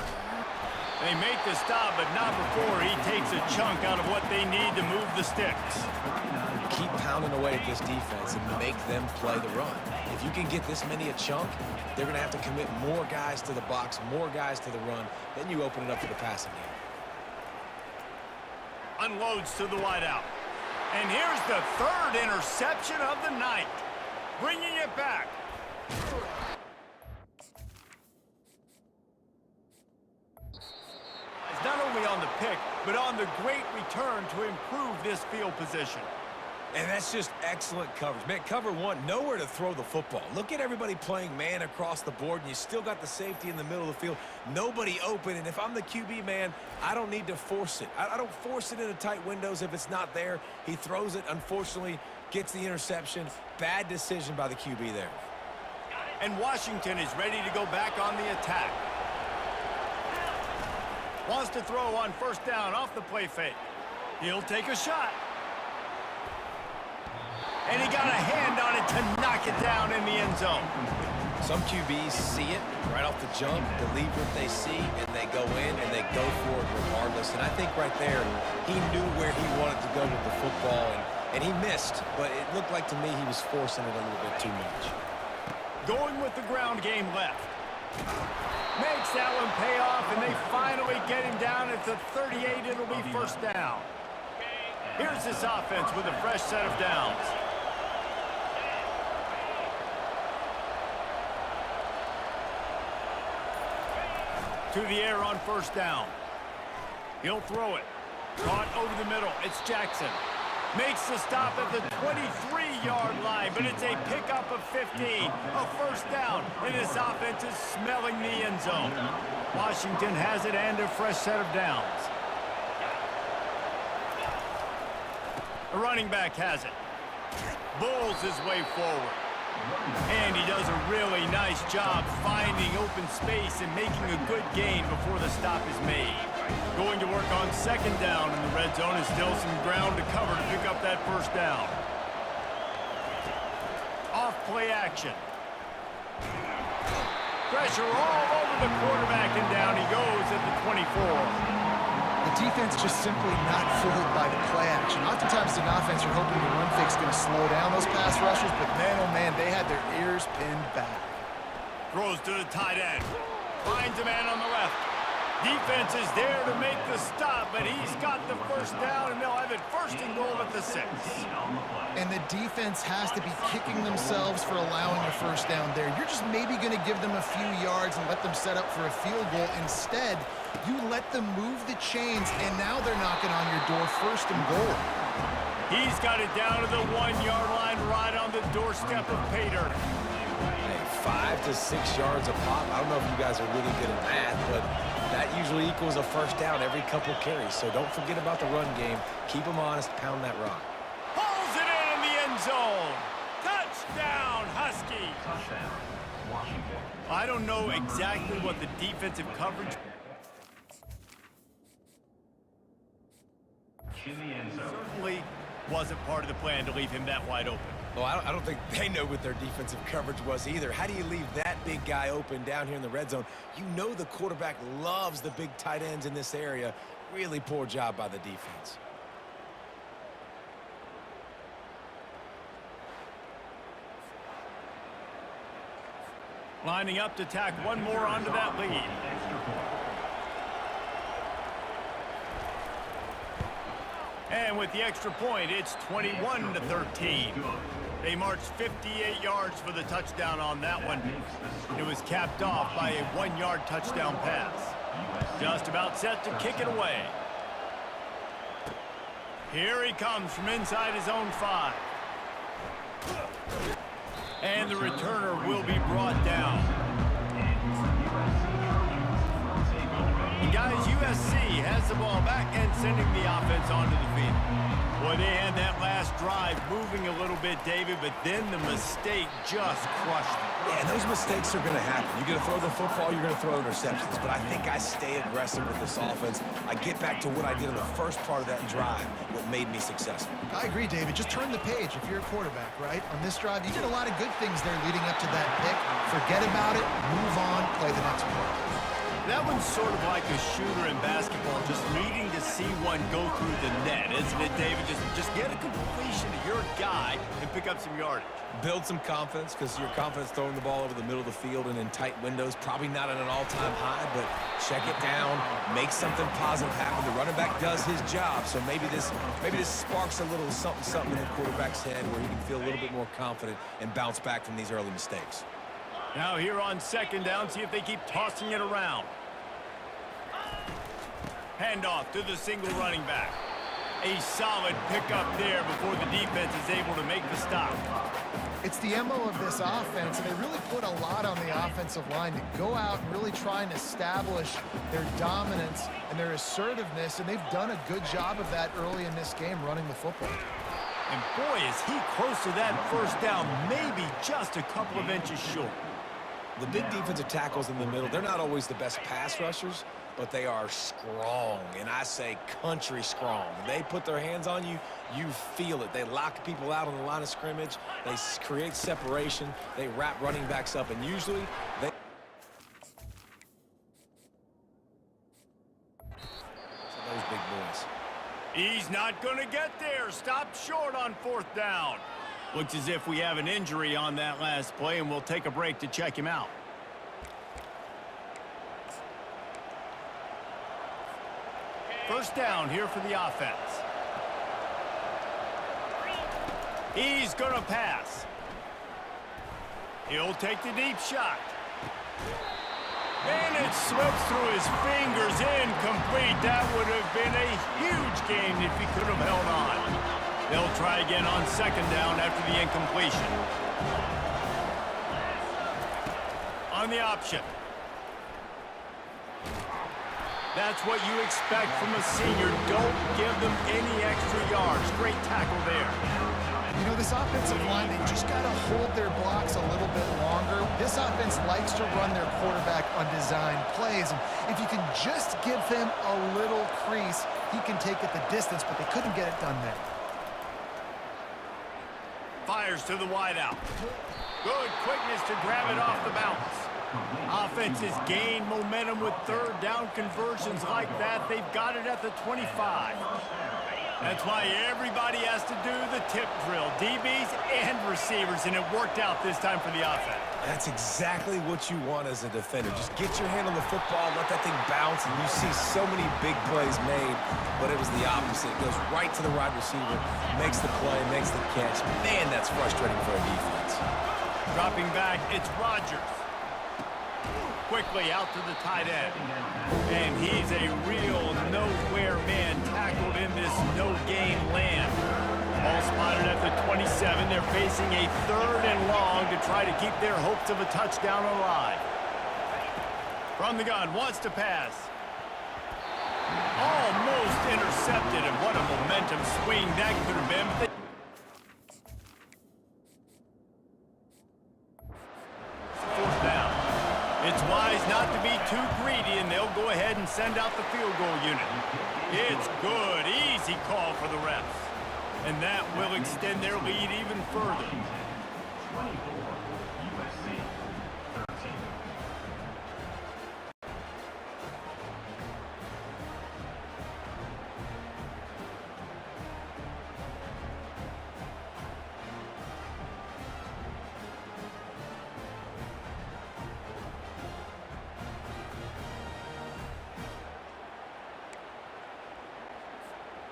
They make the stop, but not before he takes a chunk out of what they need to move the sticks. Keep pounding away at this defense and make them play the run. If you can get this many a chunk, they're going to have to commit more guys to the box, more guys to the run. Then you open it up for the passing game. Unloads to the wideout. And here's the 3rd interception of the night. Bringing it back. Not only on the pick, but on the great return to improve this field position. And that's just excellent coverage. Man, cover 1, nowhere to throw the football. Look at everybody playing man across the board, and you still got the safety in the middle of the field. Nobody open, and if I'm the QB, man, I don't need to force it. I don't force it into tight windows if it's not there. He throws it, unfortunately, gets the interception. Bad decision by the QB there. And Washington is ready to go back on the attack. Wants to throw on first down off the play fake. He'll take a shot. And he got a hand on it to knock it down in the end zone. Some QBs see it right off the jump, believe what they see, and they go in and they go for it regardless. And I think right there, he knew where he wanted to go with the football, and he missed, but it looked like to me he was forcing it a little bit too much. Going with the ground game left. Makes that one pay off, and they finally get him down at the 38. It'll be first down. Here's this offense with a fresh set of downs. To the air on first down. He'll throw it. Caught over the middle. It's Jackson. Makes the stop at the 23-yard line, but it's a pickup of 15. A first down, and this offense is smelling the end zone. Washington has it and a fresh set of downs. The running back has it. Bulls his way forward. And he does a really nice job finding open space and making a good gain before the stop is made. Going to work on second down in the red zone, and still some ground to cover to pick up that first down. Off play action. Pressure all over the quarterback, and down he goes at the 24. The defense just simply not fooled by the play action. Oftentimes, in offense, you're hoping the run fake's going to slow down those pass rushers, but man, oh man, they had their ears pinned back. Throws to the tight end. Finds a man on the left. Defense is there to make the stop, but he's got the first down, and they'll have it first and goal at the 6. And the defense has to be kicking themselves for allowing a first down there. You're just maybe going to give them a few yards and let them set up for a field goal. Instead, you let them move the chains, and now they're knocking on your door first and goal. He's got it down to the 1-yard line right on the doorstep of pay dirt. 5 to 6 yards a pop. I don't know if you guys are really good at math, but that usually equals a first down every couple carries. So don't forget about the run game. Keep them honest. Pound that rock. Pulls it in the end zone. Touchdown, Husky. Touchdown, Washington. I don't know exactly what the defensive coverage In the end zone. certainly wasn't part of the plan to leave him that wide open. Well, I don't think they know what their defensive coverage was either. How do you leave that big guy open down here in the red zone? You know the quarterback loves the big tight ends in this area. Really poor job by the defense. Lining up to tack one more onto that lead. Extra point. And with the extra point, it's 21-13. They marched 58 yards for the touchdown on that one. It was capped off by a 1-yard touchdown pass. Just about set to kick it away. Here he comes from inside his own 5. And the returner will be brought down. And guys, USC has the ball back and sending the offense onto the field. Boy, they had that last drive moving a little bit, David, but then the mistake just crushed them. Yeah, and those mistakes are going to happen. You're going to throw the football, you're going to throw interceptions. But I think I stay aggressive with this offense. I get back to what I did in the first part of that drive, what made me successful. I agree, David. Just turn the page if you're a quarterback, right? On this drive, you did a lot of good things there leading up to that pick. Forget about it, move on, play the next play. That one's sort of like a shooter in basketball, just needing to see one go through the net, isn't it, David? Just get a completion to your guy and pick up some yardage. Build some confidence, because your confidence throwing the ball over the middle of the field and in tight windows, probably not at an all-time high, but check it down, make something positive happen. The running back does his job, so maybe this sparks a little something in the quarterback's head where he can feel a little bit more confident and bounce back from these early mistakes. Now here on second down, see if they keep tossing it around. Handoff to the single running back. A solid pickup there before the defense is able to make the stop. It's the MO of this offense, and they really put a lot on the offensive line to go out and really try and establish their dominance and their assertiveness, and they've done a good job of that early in this game running the football. And boy, is he close to that first down, maybe just a couple of inches short. The big defensive tackles in the middle, they're not always the best pass rushers, but they are strong, and I say country strong. When they put their hands on you, you feel it. They lock people out on the line of scrimmage. They create separation. They wrap running backs up, and usually they... those big boys. He's not going to get there. Stopped short on fourth down. Looks as if we have an injury on that last play, and we'll take a break to check him out. First down here for the offense. He's going to pass. He'll take the deep shot. And it slips through his fingers, incomplete. That would have been a huge gain if he could have held on. They'll try again on second down after the incompletion. On the option. That's what you expect from a senior. Don't give them any extra yards. Great tackle there. You know, this offensive line, they just got to hold their blocks a little bit longer. This offense likes to run their quarterback on design plays, and if you can just give him a little crease, he can take it the distance, but they couldn't get it done there. Fires to the wideout. Good quickness to grab it off the bounce. Offenses gain momentum with third down conversions like that. They've got it at the 25. That's why everybody has to do the tip drill, DBs and receivers, and it worked out this time for the offense. That's exactly what you want as a defender. Just get your hand on the football, let that thing bounce, and you see so many big plays made, but it was the opposite. It goes right to the wide receiver, makes the play, makes the catch. Man, that's frustrating for a defense. Dropping back, it's Rodgers. Quickly out to the tight end. And he's a real nowhere man tackled in this no-gain land. All spotted at the 27. They're facing a 3rd and long to try to keep their hopes of a touchdown alive. From the gun, wants to pass. Almost intercepted, and what a momentum swing that could have been. Fourth down. It's wise not to be too greedy, and they'll go ahead and send out the field goal unit. It's good, easy call for the refs. And that will extend their lead even further. 24, USC 13.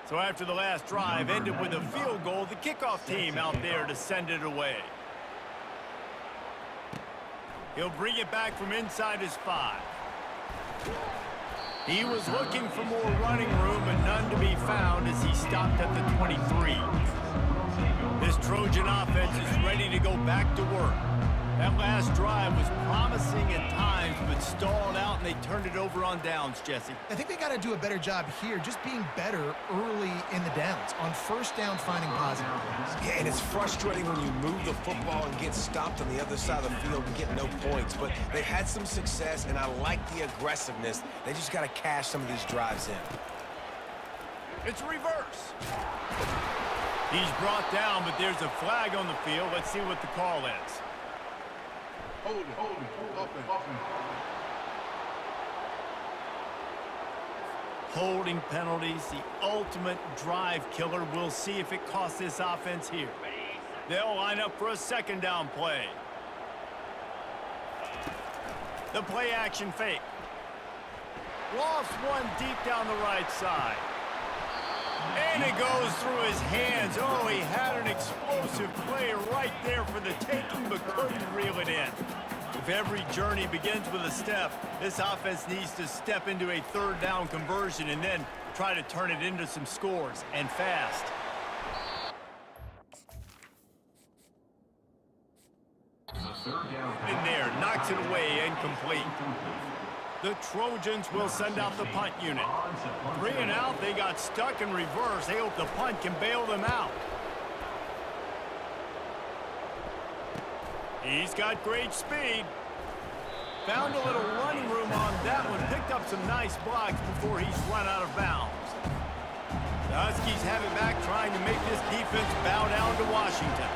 So after the last drive ended with a field goal, the kickoff team out there to send it away. He'll bring it back from inside his 5. He was looking for more running room, but none to be found as he stopped at the 23. This Trojan offense is ready to go back to work. That last drive was promising at times, but stalled out, and they turned it over on downs, Jesse. I think they got to do a better job here, just being better early in the downs, on first down finding positive. Yeah, and it's frustrating when you move the football and get stopped on the other side of the field and get no points. But they've had some success, and I like the aggressiveness. They just got to cash some of these drives in. It's a reverse. He's brought down, but there's a flag on the field. Let's see what the call is. Holding penalties, the ultimate drive killer. We'll see if it costs this offense here. They'll line up for a 2nd down play. The play action fake. Lost one deep down the right side. And it goes through his hands. Oh, he had an explosive play right there for the taking, but couldn't reel it in. If every journey begins with a step, this offense needs to step into a 3rd down conversion and then try to turn it into some scores, and fast. In there, knocks it away, incomplete. The Trojans will send out the punt unit. 3 and out, they got stuck in reverse. They hope the punt can bail them out. He's got great speed. Found a little running room on that one. Picked up some nice blocks before he's run out of bounds. The Huskies have it back, trying to make this defense bow down to Washington.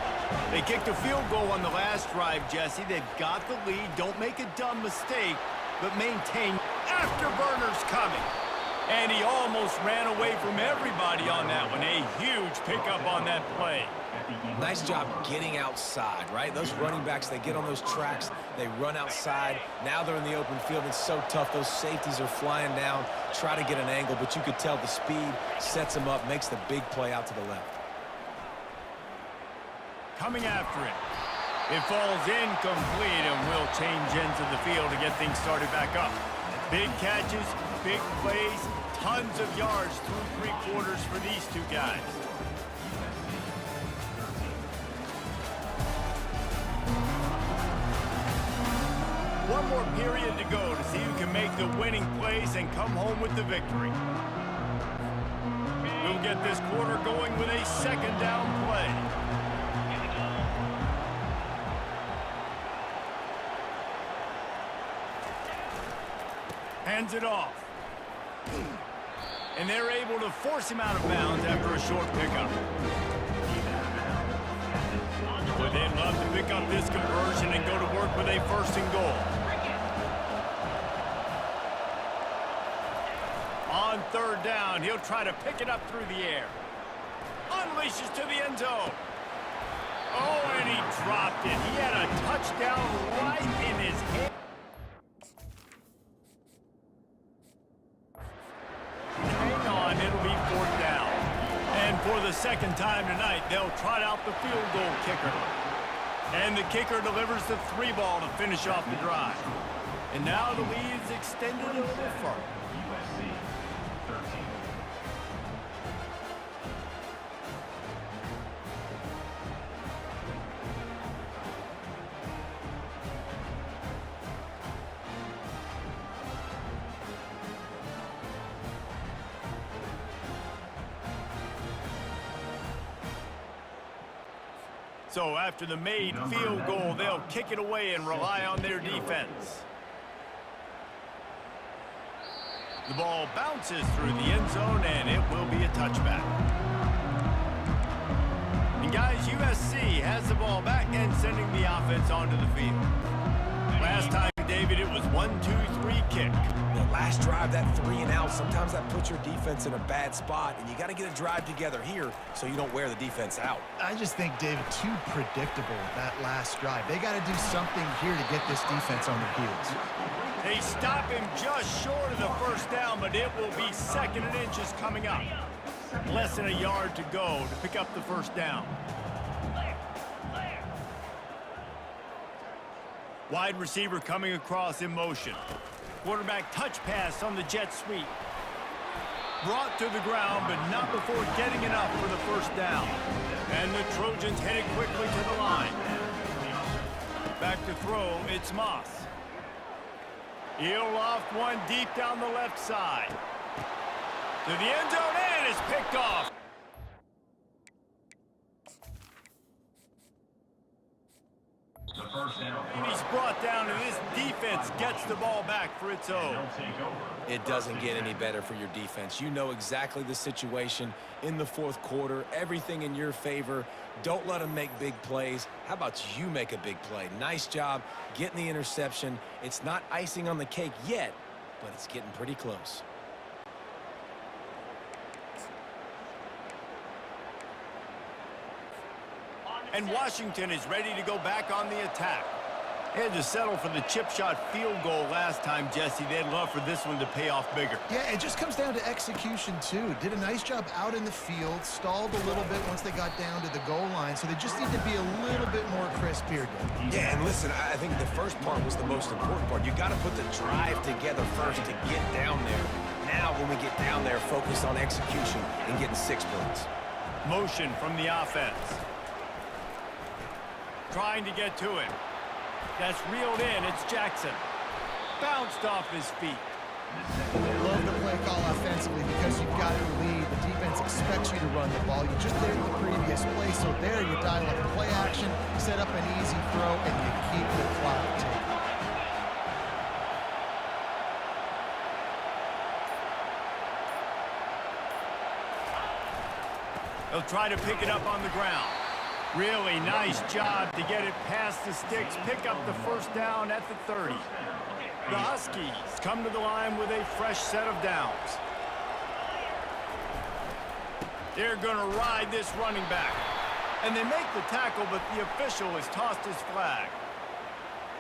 They kicked a field goal on the last drive, Jesse. They've got the lead. Don't make a dumb mistake, but maintain. Afterburners coming. And he almost ran away from everybody on that one. A huge pickup on that play. Nice job getting outside, right? Those running backs, they get on those tracks, they run outside. Now they're in the open field. It's so tough. Those safeties are flying down, try to get an angle, but you could tell the speed sets them up, makes the big play out to the left. Coming after it. It falls incomplete, and will change ends of the field to get things started back up. Big catches, big plays, tons of yards through 3 quarters for these two guys. One more period to go to see who can make the winning plays and come home with the victory. We'll get this quarter going with a 2nd down play. Hands it off. And they're able to force him out of bounds after a short pickup. But they'd love to pick up this conversion and go to work with a 1st and goal. On third down, he'll try to pick it up through the air. Unleashes to the end zone. Oh, and he dropped it. He had a touchdown right in his hand. Hang on, it'll be fourth down. And for the second time tonight, they'll trot out the field goal kicker. And the kicker delivers the 3-ball to finish off the drive. And now the lead's extended a little further. USC 13. So after the made field goal, they'll kick it away and rely on their defense. The ball bounces through the end zone, and it will be a touchback. And guys, USC has the ball back and sending the offense onto the field. Last time, David, it was 1-2-3 kick. The last drive, that 3-and-out, sometimes that puts your defense in a bad spot, and you got to get a drive together here so you don't wear the defense out. I just think, David, too predictable that last drive. They got to do something here to get this defense on their heels. They stop him just short of the first down, but it will be 2nd and inches coming up. Less than a yard to go to pick up the first down. Wide receiver coming across in motion. Quarterback touch pass on the jet sweep. Brought to the ground, but not before getting enough for the first down. And the Trojans headed quickly to the line. Back to throw, it's Moss. He'll loft one deep down the left side. To the end zone, and it's picked off. The first down. And he's brought down, and this defense gets the ball back for its own. They'll take over. It doesn't get any better for your defense. You know exactly the situation in the fourth quarter, everything in your favor. Don't let them make big plays. How about you make a big play? Nice job getting the interception. It's not icing on the cake yet, but it's getting pretty close. And Washington is ready to go back on the attack. They had to settle for the chip shot field goal last time, Jesse. They'd love for this one to pay off bigger. Yeah, it just comes down to execution, too. Did a nice job out in the field, stalled a little bit once they got down to the goal line, so they just need to be a little bit more crisp here, Dave. Yeah, and listen, I think the first part was the most important part. You got to put the drive together first to get down there. Now, when we get down there, focus on execution and getting 6 points. Motion from the offense. Trying to get to it. That's reeled in. It's Jackson. Bounced off his feet. Love the play call offensively because you've got to lead. The defense expects you to run the ball. You just did it in the previous play, so there you dial up the play action, set up an easy throw, and you keep the clock ticking. They'll try to pick it up on the ground. Really nice job to get it past the sticks, pick up the first down at the 30. The Huskies come to the line with a fresh set of downs. They're going to ride this running back. And they make the tackle, but the official has tossed his flag.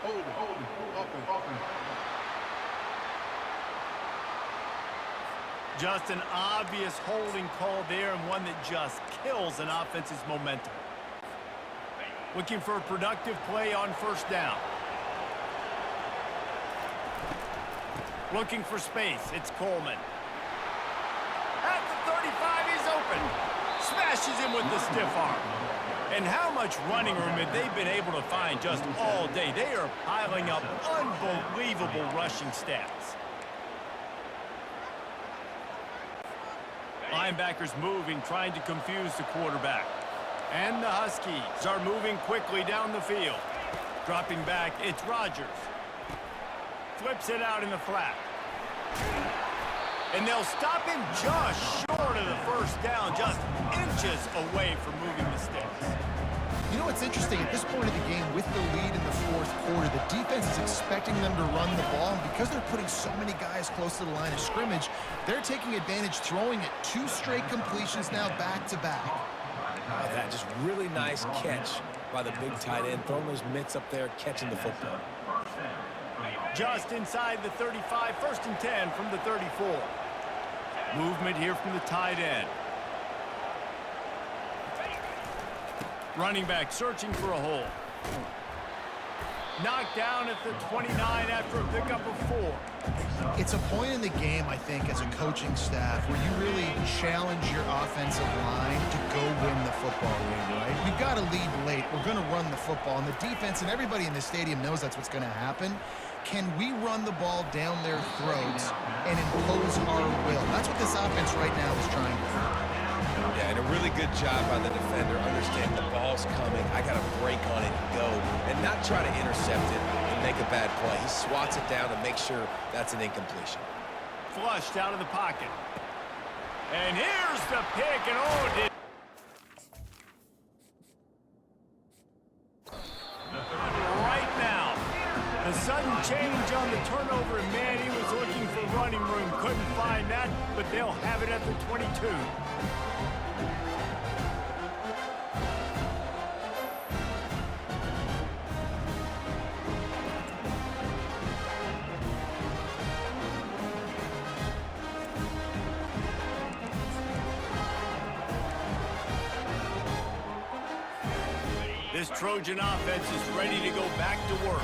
Hold it, open. Just an obvious holding call there, and one that just kills an offense's momentum. Looking for a productive play on first down. Looking for space. It's Coleman. At the 35, he's open. Smashes him with the stiff arm. And how much running room have they been able to find just all day? They are piling up unbelievable rushing stats. Linebackers moving, trying to confuse the quarterback. And the Huskies are moving quickly down the field. Dropping back, it's Rodgers. Flips it out in the flat. And they'll stop him just short of the first down, just inches away from moving the sticks. You know what's interesting? At this point of the game, with the lead in the fourth quarter, the defense is expecting them to run the ball. And because they're putting so many guys close to the line of scrimmage, they're taking advantage, throwing it 2 straight completions now back-to-back. Oh, that just really nice catch by the big tight end, throwing those mitts up there, catching the football. Just inside the 35, 1st and 10 from the 34. Movement here from the tight end. Running back searching for a hole. Knocked down at the 29 after a pickup of 4. It's a point in the game, I think, as a coaching staff, where you really challenge your offensive line to go win the football game, right? We've got to lead late. We're going to run the football. And the defense and everybody in the stadium knows that's what's going to happen. Can we run the ball down their throats and impose our will? That's what this offense right now is trying to do. Yeah, and a really good job by the defender. Understand the ball's coming. I got to break on it and go, and not try to intercept it and make a bad play. He swats it down and makes sure that's an incompletion. Flushed out of the pocket. And here's the pick, and oh, did right now. The sudden change on the turnover, and man, he was looking for running room. Couldn't find that, but they'll have it at the 22. This Trojan offense is ready to go back to work.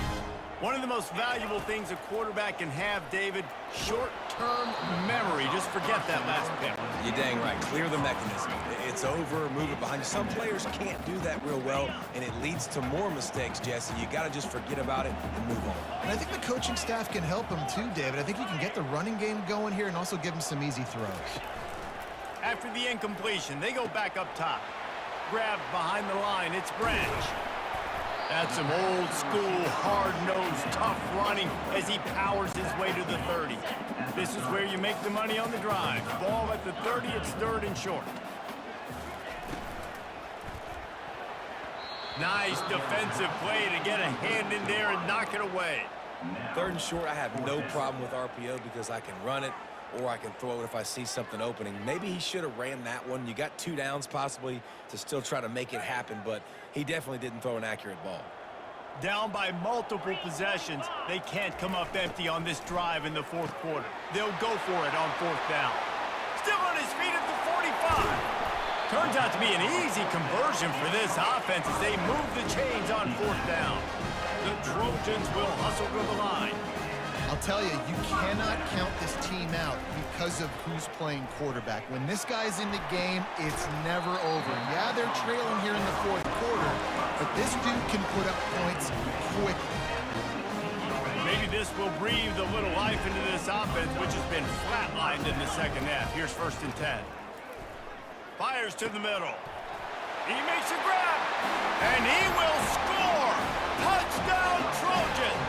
One of the most valuable things a quarterback can have, David, short-term memory. Just forget that last pick. You're dang right. Clear the mechanism. It's over, move it behind you. Some players can't do that real well, and it leads to more mistakes, Jesse. You got to just forget about it and move on. And I think the coaching staff can help him too, David. I think he can get the running game going here and also give him some easy throws. After the incompletion, they go back up top. Grabbed behind the line, it's Branch. That's some old-school, hard-nosed, tough running as he powers his way to the 30. This is where you make the money on the drive. Ball at the 30, it's 3rd and short. Nice defensive play to get a hand in there and knock it away. 3rd and short, I have no problem with RPO because I can run it, or I can throw it if I see something opening. Maybe he should have ran that one. You got 2 downs possibly to still try to make it happen, but he definitely didn't throw an accurate ball. Down by multiple possessions, they can't come up empty on this drive in the 4th quarter. They'll go for it on 4th down. Still on his feet at the 45. Turns out to be an easy conversion for this offense as they move the chains on 4th down. The Trojans will hustle to the line. I'll tell you, you cannot count this team out because of who's playing quarterback. When this guy's in the game, it's never over. Yeah, they're trailing here in the 4th quarter, but this dude can put up points quickly. Maybe this will breathe a little life into this offense, which has been flatlined in the 2nd half. Here's 1st and 10. Fires to the middle. He makes a grab, and he will score! Touchdown, Trojans!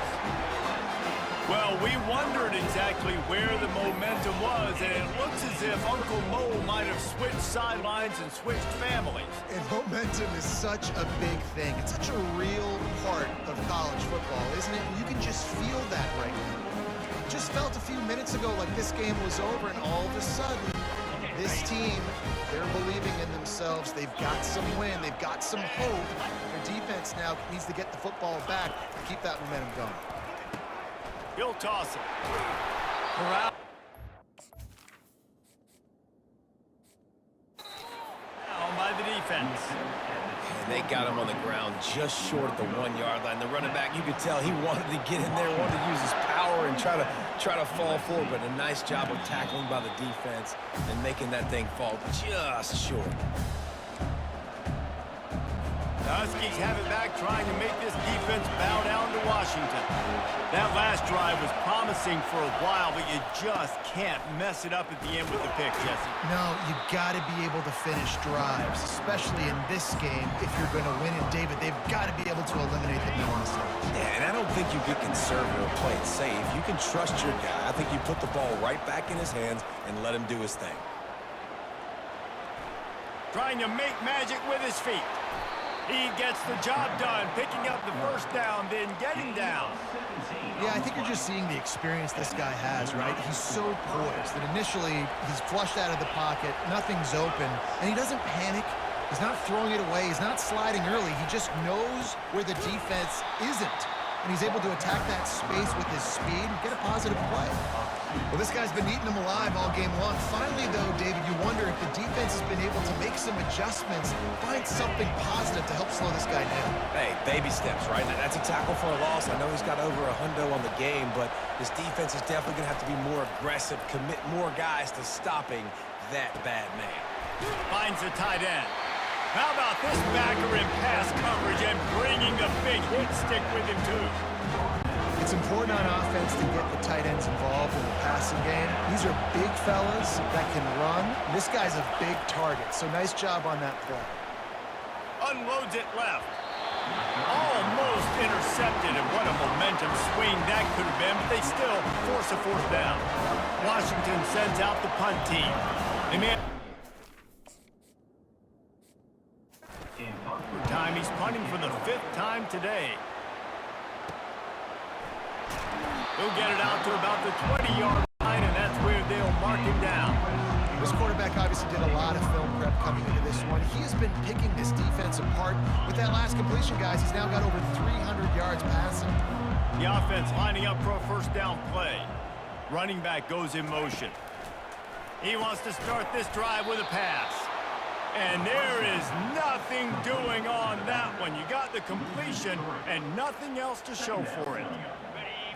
Well, we wondered exactly where the momentum was, and it looks as if Uncle Mo might have switched sidelines and switched families. And momentum is such a big thing. It's such a real part of college football, isn't it? And you can just feel that right now. Just felt a few minutes ago like this game was over, and all of a sudden, this team, they're believing in themselves. They've got some win. They've got some hope. Their defense now needs to get the football back to keep that momentum going. He'll toss it. Corral. Down by the defense. And they got him on the ground just short of the 1-yard line. The running back, you could tell he wanted to get in there, wanted to use his power and try to fall forward, but a nice job of tackling by the defense and making that thing fall just short. The Huskies have it back, trying to make this defense bow down to Washington. That last drive was promising for a while, but you just can't mess it up at the end with the pick, Jesse. No, you've got to be able to finish drives, especially in this game. If you're going to win it, David, they've got to be able to eliminate the no mistakes. Yeah, and I don't think you get conservative or play it safe. You can trust your guy. I think you put the ball right back in his hands and let him do his thing. Trying to make magic with his feet. He gets the job done, picking up the first down, then getting down. Yeah, I think you're just seeing the experience this guy has, right? He's so poised that initially he's flushed out of the pocket, nothing's open, and he doesn't panic. He's not throwing it away. He's not sliding early. He just knows where the defense isn't, and he's able to attack that space with his speed and get a positive play. Well, this guy's been eating them alive all game long. Finally, though, David, you wonder if the defense has been able to make some adjustments, find something positive to help slow this guy down. Hey, baby steps, right? That's a tackle for a loss. I know he's got over a hundo on the game, but this defense is definitely going to have to be more aggressive, commit more guys to stopping that bad man. Finds the tight end. How about this backer in pass coverage and bringing the big hit stick with him, too? It's important on offense to get the tight ends involved in the passing game. These are big fellas that can run. This guy's a big target, so nice job on that play. Unloads it left. Almost intercepted, and what a momentum swing that could have been, but they still force a fourth down. Washington sends out the punt team. They may time he's punting for the 5th time today. He'll get it out to about the 20-yard line, and that's where they'll mark him down. This quarterback obviously did a lot of film prep coming into this one. He has been picking this defense apart. With that last completion, guys, he's now got over 300 yards passing. The offense lining up for a first down play. Running back goes in motion. He wants to start this drive with a pass. And there is nothing doing on that one. You got the completion and nothing else to show for it.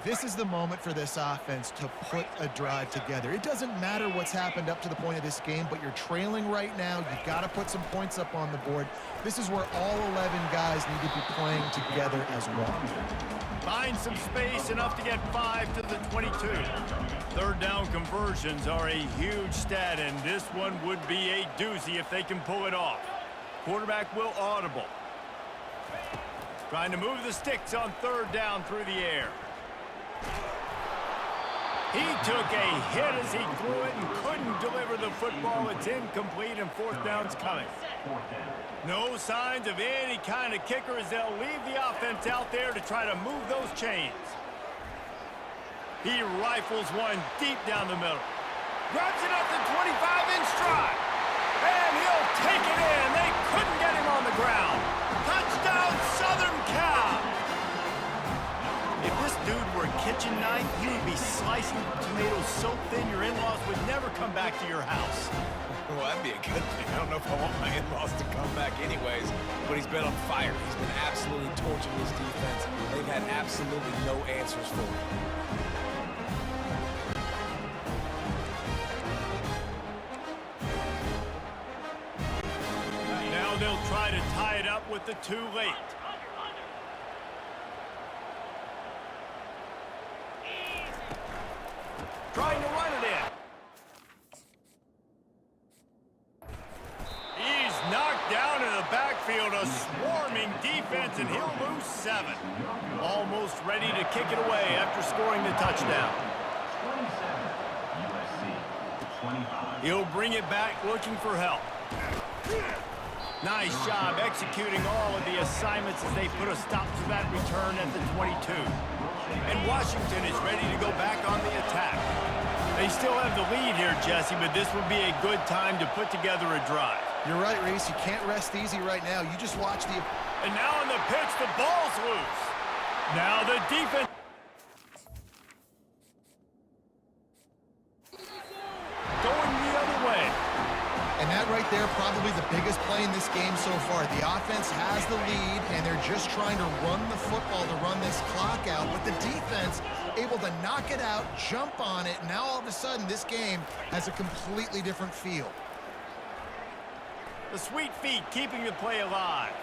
This is the moment for this offense to put a drive together. It doesn't matter what's happened up to the point of this game, but you're trailing right now. You've got to put some points up on the board. This is where all 11 guys need to be playing together as one. Find some space, enough to get 5 to the 22. Third down conversions are a huge stat, and this one would be a doozy if they can pull it off. Quarterback will audible. Trying to move the sticks on third down through the air. He took a hit as he threw it and couldn't deliver the football. It's incomplete, and fourth down's coming. No signs of any kind of kicker as they'll leave the offense out there to try to move those chains. He rifles one deep down the middle. Grabs it at the 25 in stride. And he'll take it in. They couldn't get him on the ground. Touchdown, Southern Cal. If this dude were a kitchen knife, he would be slicing tomatoes so thin your in-laws would never come back to your house. Well, that'd be a good thing. I don't know if I want my in-laws to come back anyways, but he's been on fire. He's been absolutely torching his defense. They've had absolutely no answers for him. Now they'll try to tie it up with the too late. Trying to run it in. He's knocked down in the backfield, a swarming defense, and he'll lose 7. Almost ready to kick it away after scoring the touchdown. 27, USC, 25. He'll bring it back looking for help. Nice job executing all of the assignments as they put a stop to that return at the 22. And Washington is ready to go back on the attack. They still have the lead here, Jesse, but this would be a good time to put together a drive. You're right, Reese. You can't rest easy right now. You just watch the... And now on the pitch, the ball's loose. Now the defense... going the other way. And that right there, probably the biggest play in this game so far. The offense has the lead, and they're just trying to run the football to run this clock out. But the defense able to knock it out, jump on it. Now all of a sudden, this game has a completely different feel. The sweet feet keeping the play alive.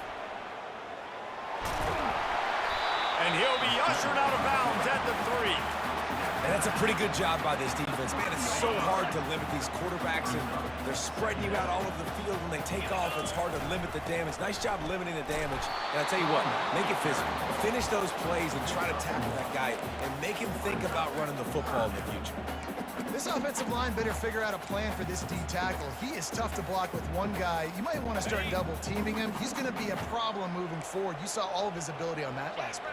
And he'll be ushered out of bounds at the 3. And that's a pretty good job by this defense. Man, it's so hard to limit these quarterbacks, and they're spreading you out all over the field. When they take off, it's hard to limit the damage. Nice job limiting the damage. And I tell you what, make it physical. Finish those plays and try to tackle that guy and make him think about running the football in the future. This offensive line better figure out a plan for this D tackle. He is tough to block with one guy. You might want to start double teaming him. He's going to be a problem moving forward. You saw all of his ability on that last play.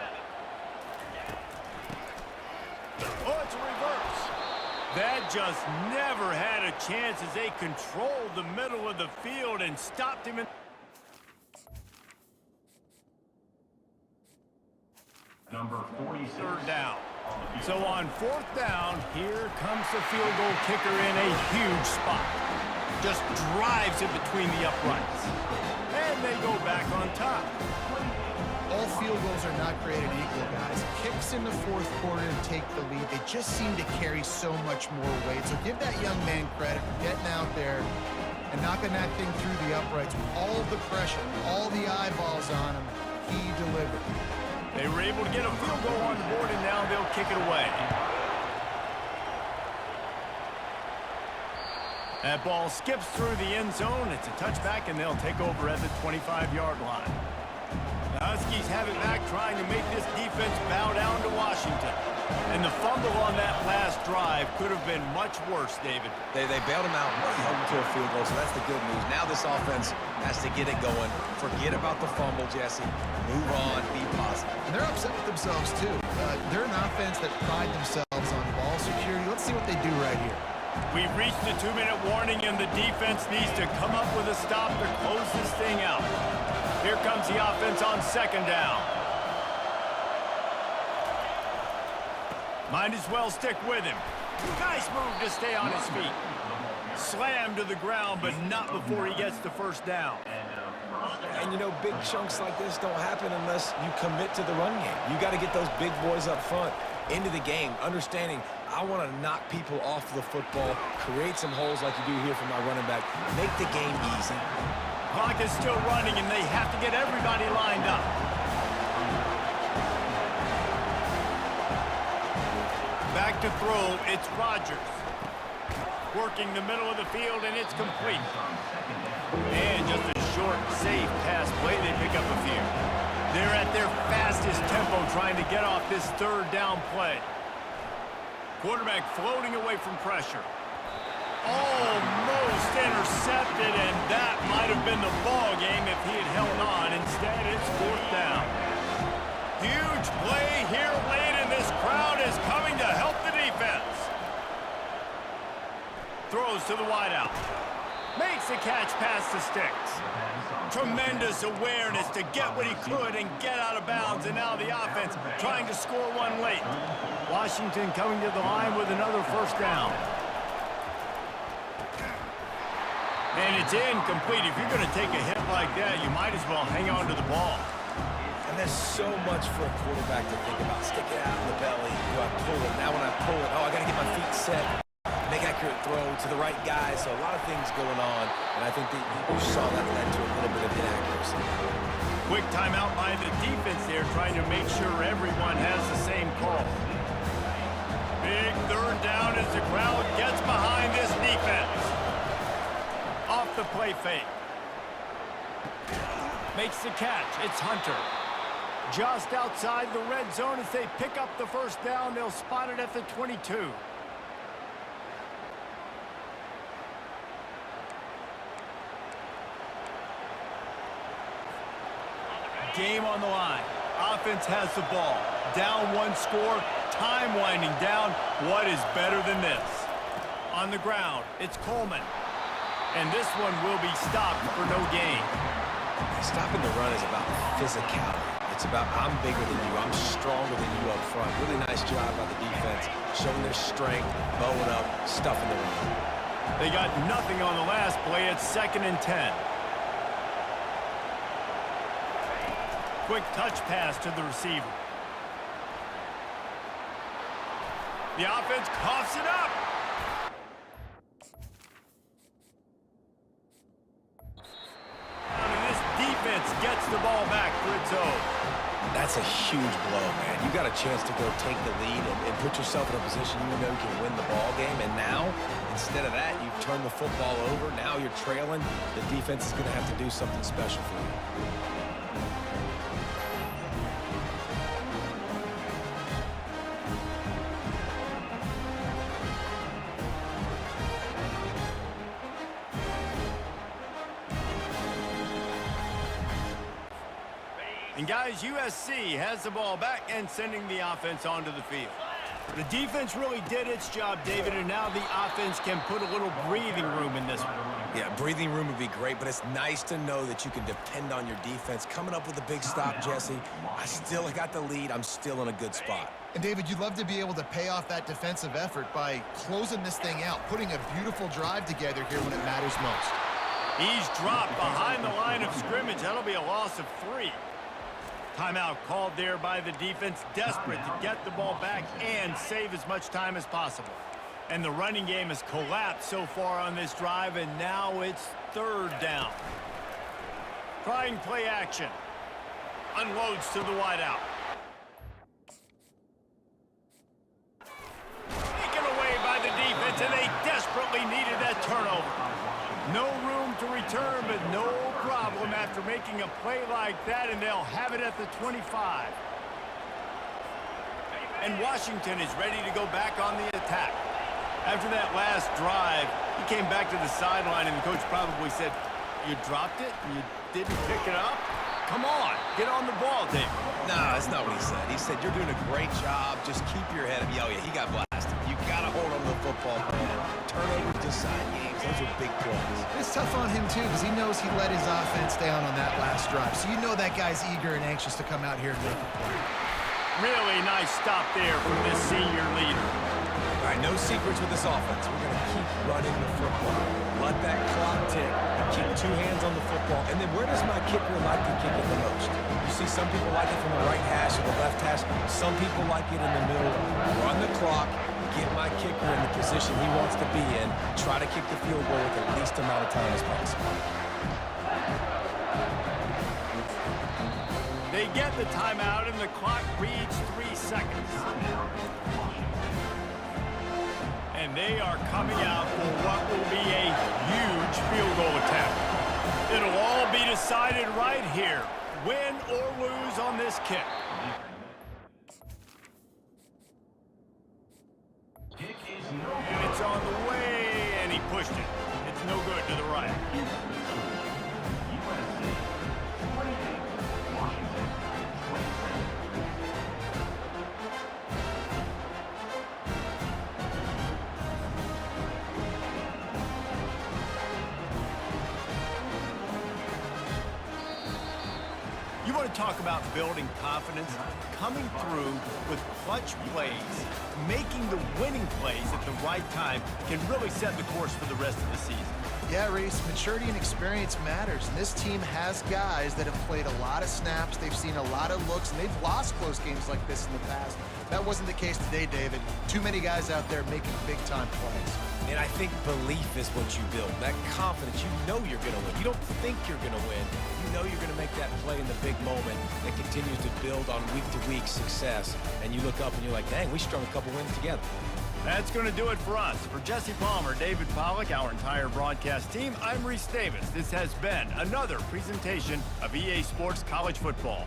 Oh, it's a reverse. That just never had a chance as they controlled the middle of the field and stopped him in. Number 46. Third down. So on fourth down, here comes the field goal kicker in a huge spot. Just drives it between the uprights. And they go back on top. All field goals are not created equal, guys. Kicks in the fourth quarter and take the lead. They just seem to carry so much more weight. So give that young man credit for getting out there and knocking that thing through the uprights with all of the pressure, all the eyeballs on him. He delivered. They were able to get a field goal on the board, and now they'll kick it away. That ball skips through the end zone. It's a touchback, and they'll take over at the 25-yard line. The Huskies have it back, trying to make this defense bow down to Washington. And the fumble on that last drive could have been much worse, David. They bailed him out and held him to a field goal, so that's the good news. Now this offense has to get it going. Forget about the fumble, Jesse. Move on, be positive. And they're upset with themselves, too. They're an offense that pride themselves on ball security. Let's see what they do right here. We've reached the 2-minute warning, and the defense needs to come up with a stop to close this thing out. Here comes the offense on second down. Might as well stick with him. Nice move to stay on his feet. Slammed to the ground, but not before he gets the first down. And, you know, big chunks like this don't happen unless you commit to the run game. You got to get those big boys up front into the game, understanding I want to knock people off the football, create some holes like you do here for my running back, make the game easy. Clock is still running, and they have to get everybody lined up. Back to throw, it's Rodgers. Working the middle of the field, and it's complete. And just a short, safe pass play, they pick up a few. They're at their fastest tempo trying to get off this third down play. Quarterback floating away from pressure. Almost intercepted, and that might have been the ball game if he had held on. Instead, it's fourth down. Huge play here late, and this crowd is coming to help the defense. Throws to the wideout. Makes the catch past the sticks. Tremendous awareness to get what he could and get out of bounds, and now the offense trying to score one late. Washington coming to the line with another first down. And it's incomplete. If you're going to take a hit like that, you might as well hang on to the ball. And there's so much for a quarterback to think about. Stick it out in the belly. Do I pull it? Now when I pull it, oh, I got to get my feet set. Make accurate throw to the right guy. So a lot of things going on. And I think that you saw that led to a little bit of inaccuracy. Quick timeout by the defense there, trying to make sure everyone has the same call. Big third down as the crowd gets behind this defense. Off the play fake. Makes the catch. It's Hunter. Just outside the red zone as they pick up the first down. They'll spot it at the 22. Game on the line. Offense has the ball. Down one score. Time winding down. What is better than this? On the ground, it's Coleman. And this one will be stopped for no gain. Stopping the run is about physicality. It's about I'm bigger than you. I'm stronger than you up front. Really nice job by the defense, showing their strength, bowing up, stuffing the run. They got nothing on the last play. It's 2nd and 10. Quick touch pass to the receiver. The offense coughs it up. And this defense gets the ball back for its own. That's a huge blow, man. You got a chance to go take the lead and put yourself in a position you know you can win the ball game. And now, instead of that, you've turned the football over. Now you're trailing. The defense is going to have to do something special for you. And guys, USC has the ball back and sending the offense onto the field. The defense really did its job, David, and now the offense can put a little breathing room in this one. Yeah, breathing room would be great, but it's nice to know that you can depend on your defense. Coming up with a big stop, Jesse. I still got the lead. I'm still in a good spot. And David, you'd love to be able to pay off that defensive effort by closing this thing out, putting a beautiful drive together here when it matters most. He's dropped behind the line of scrimmage. That'll be a loss of 3. Timeout called there by the defense, desperate to get the ball back and save as much time as possible. And the running game has collapsed so far on this drive, and now it's 3rd down. Trying play action. Unloads to the wideout. Taken away by the defense, and they desperately needed that turnover. No room to return, but no problem after making a play like that, and they'll have it at the 25. And Washington is ready to go back on the attack. After that last drive, he came back to the sideline, and the coach probably said, "You dropped it? You didn't pick it up? Come on, get on the ball, Dave." No, that's not what he said. He said, "You're doing a great job. Just keep your head up." Oh, yeah, he got blasted. You got to hold on to the football, man. Turnovers decide games. Those are big plays. It's tough on him, too, because he knows he let his offense down on that last drive. So you know that guy's eager and anxious to come out here and make a play. Really nice stop there from this senior leader. All right, no secrets with this offense. We're going to keep running the football. Let that clock tick. Keep 2 hands on the football. And then where does my kicker like to kick it the most? You see some people like it from the right hash or the left hash. Some people like it in the middle. Run the clock. Get my kicker in the position he wants to be in. Try to kick the field goal with the least amount of time as possible. They get the timeout, and the clock reads 3 seconds. And they are coming out for what will be a huge field goal attempt. It'll all be decided right here, win or lose on this kick. And it's on the way, and he pushed it. It's no good to the right. You want to talk about building confidence? Coming through with clutch plays, making the winning plays at the right time can really set the course for the rest of the season. Yeah, Reese, maturity and experience matters, and this team has guys that have played a lot of snaps, they've seen a lot of looks, and they've lost close games like this in the past. That wasn't the case today, David. Too many guys out there making big-time plays. And I think belief is what you build. That confidence, you know you're going to win. You don't think you're going to win. You know you're going to make that play in the big moment that continues to build on week-to-week success. And you look up and you're like, dang, we strung a couple wins together. That's going to do it for us. For Jesse Palmer, David Pollack, our entire broadcast team, I'm Reese Davis. This has been another presentation of EA Sports College Football.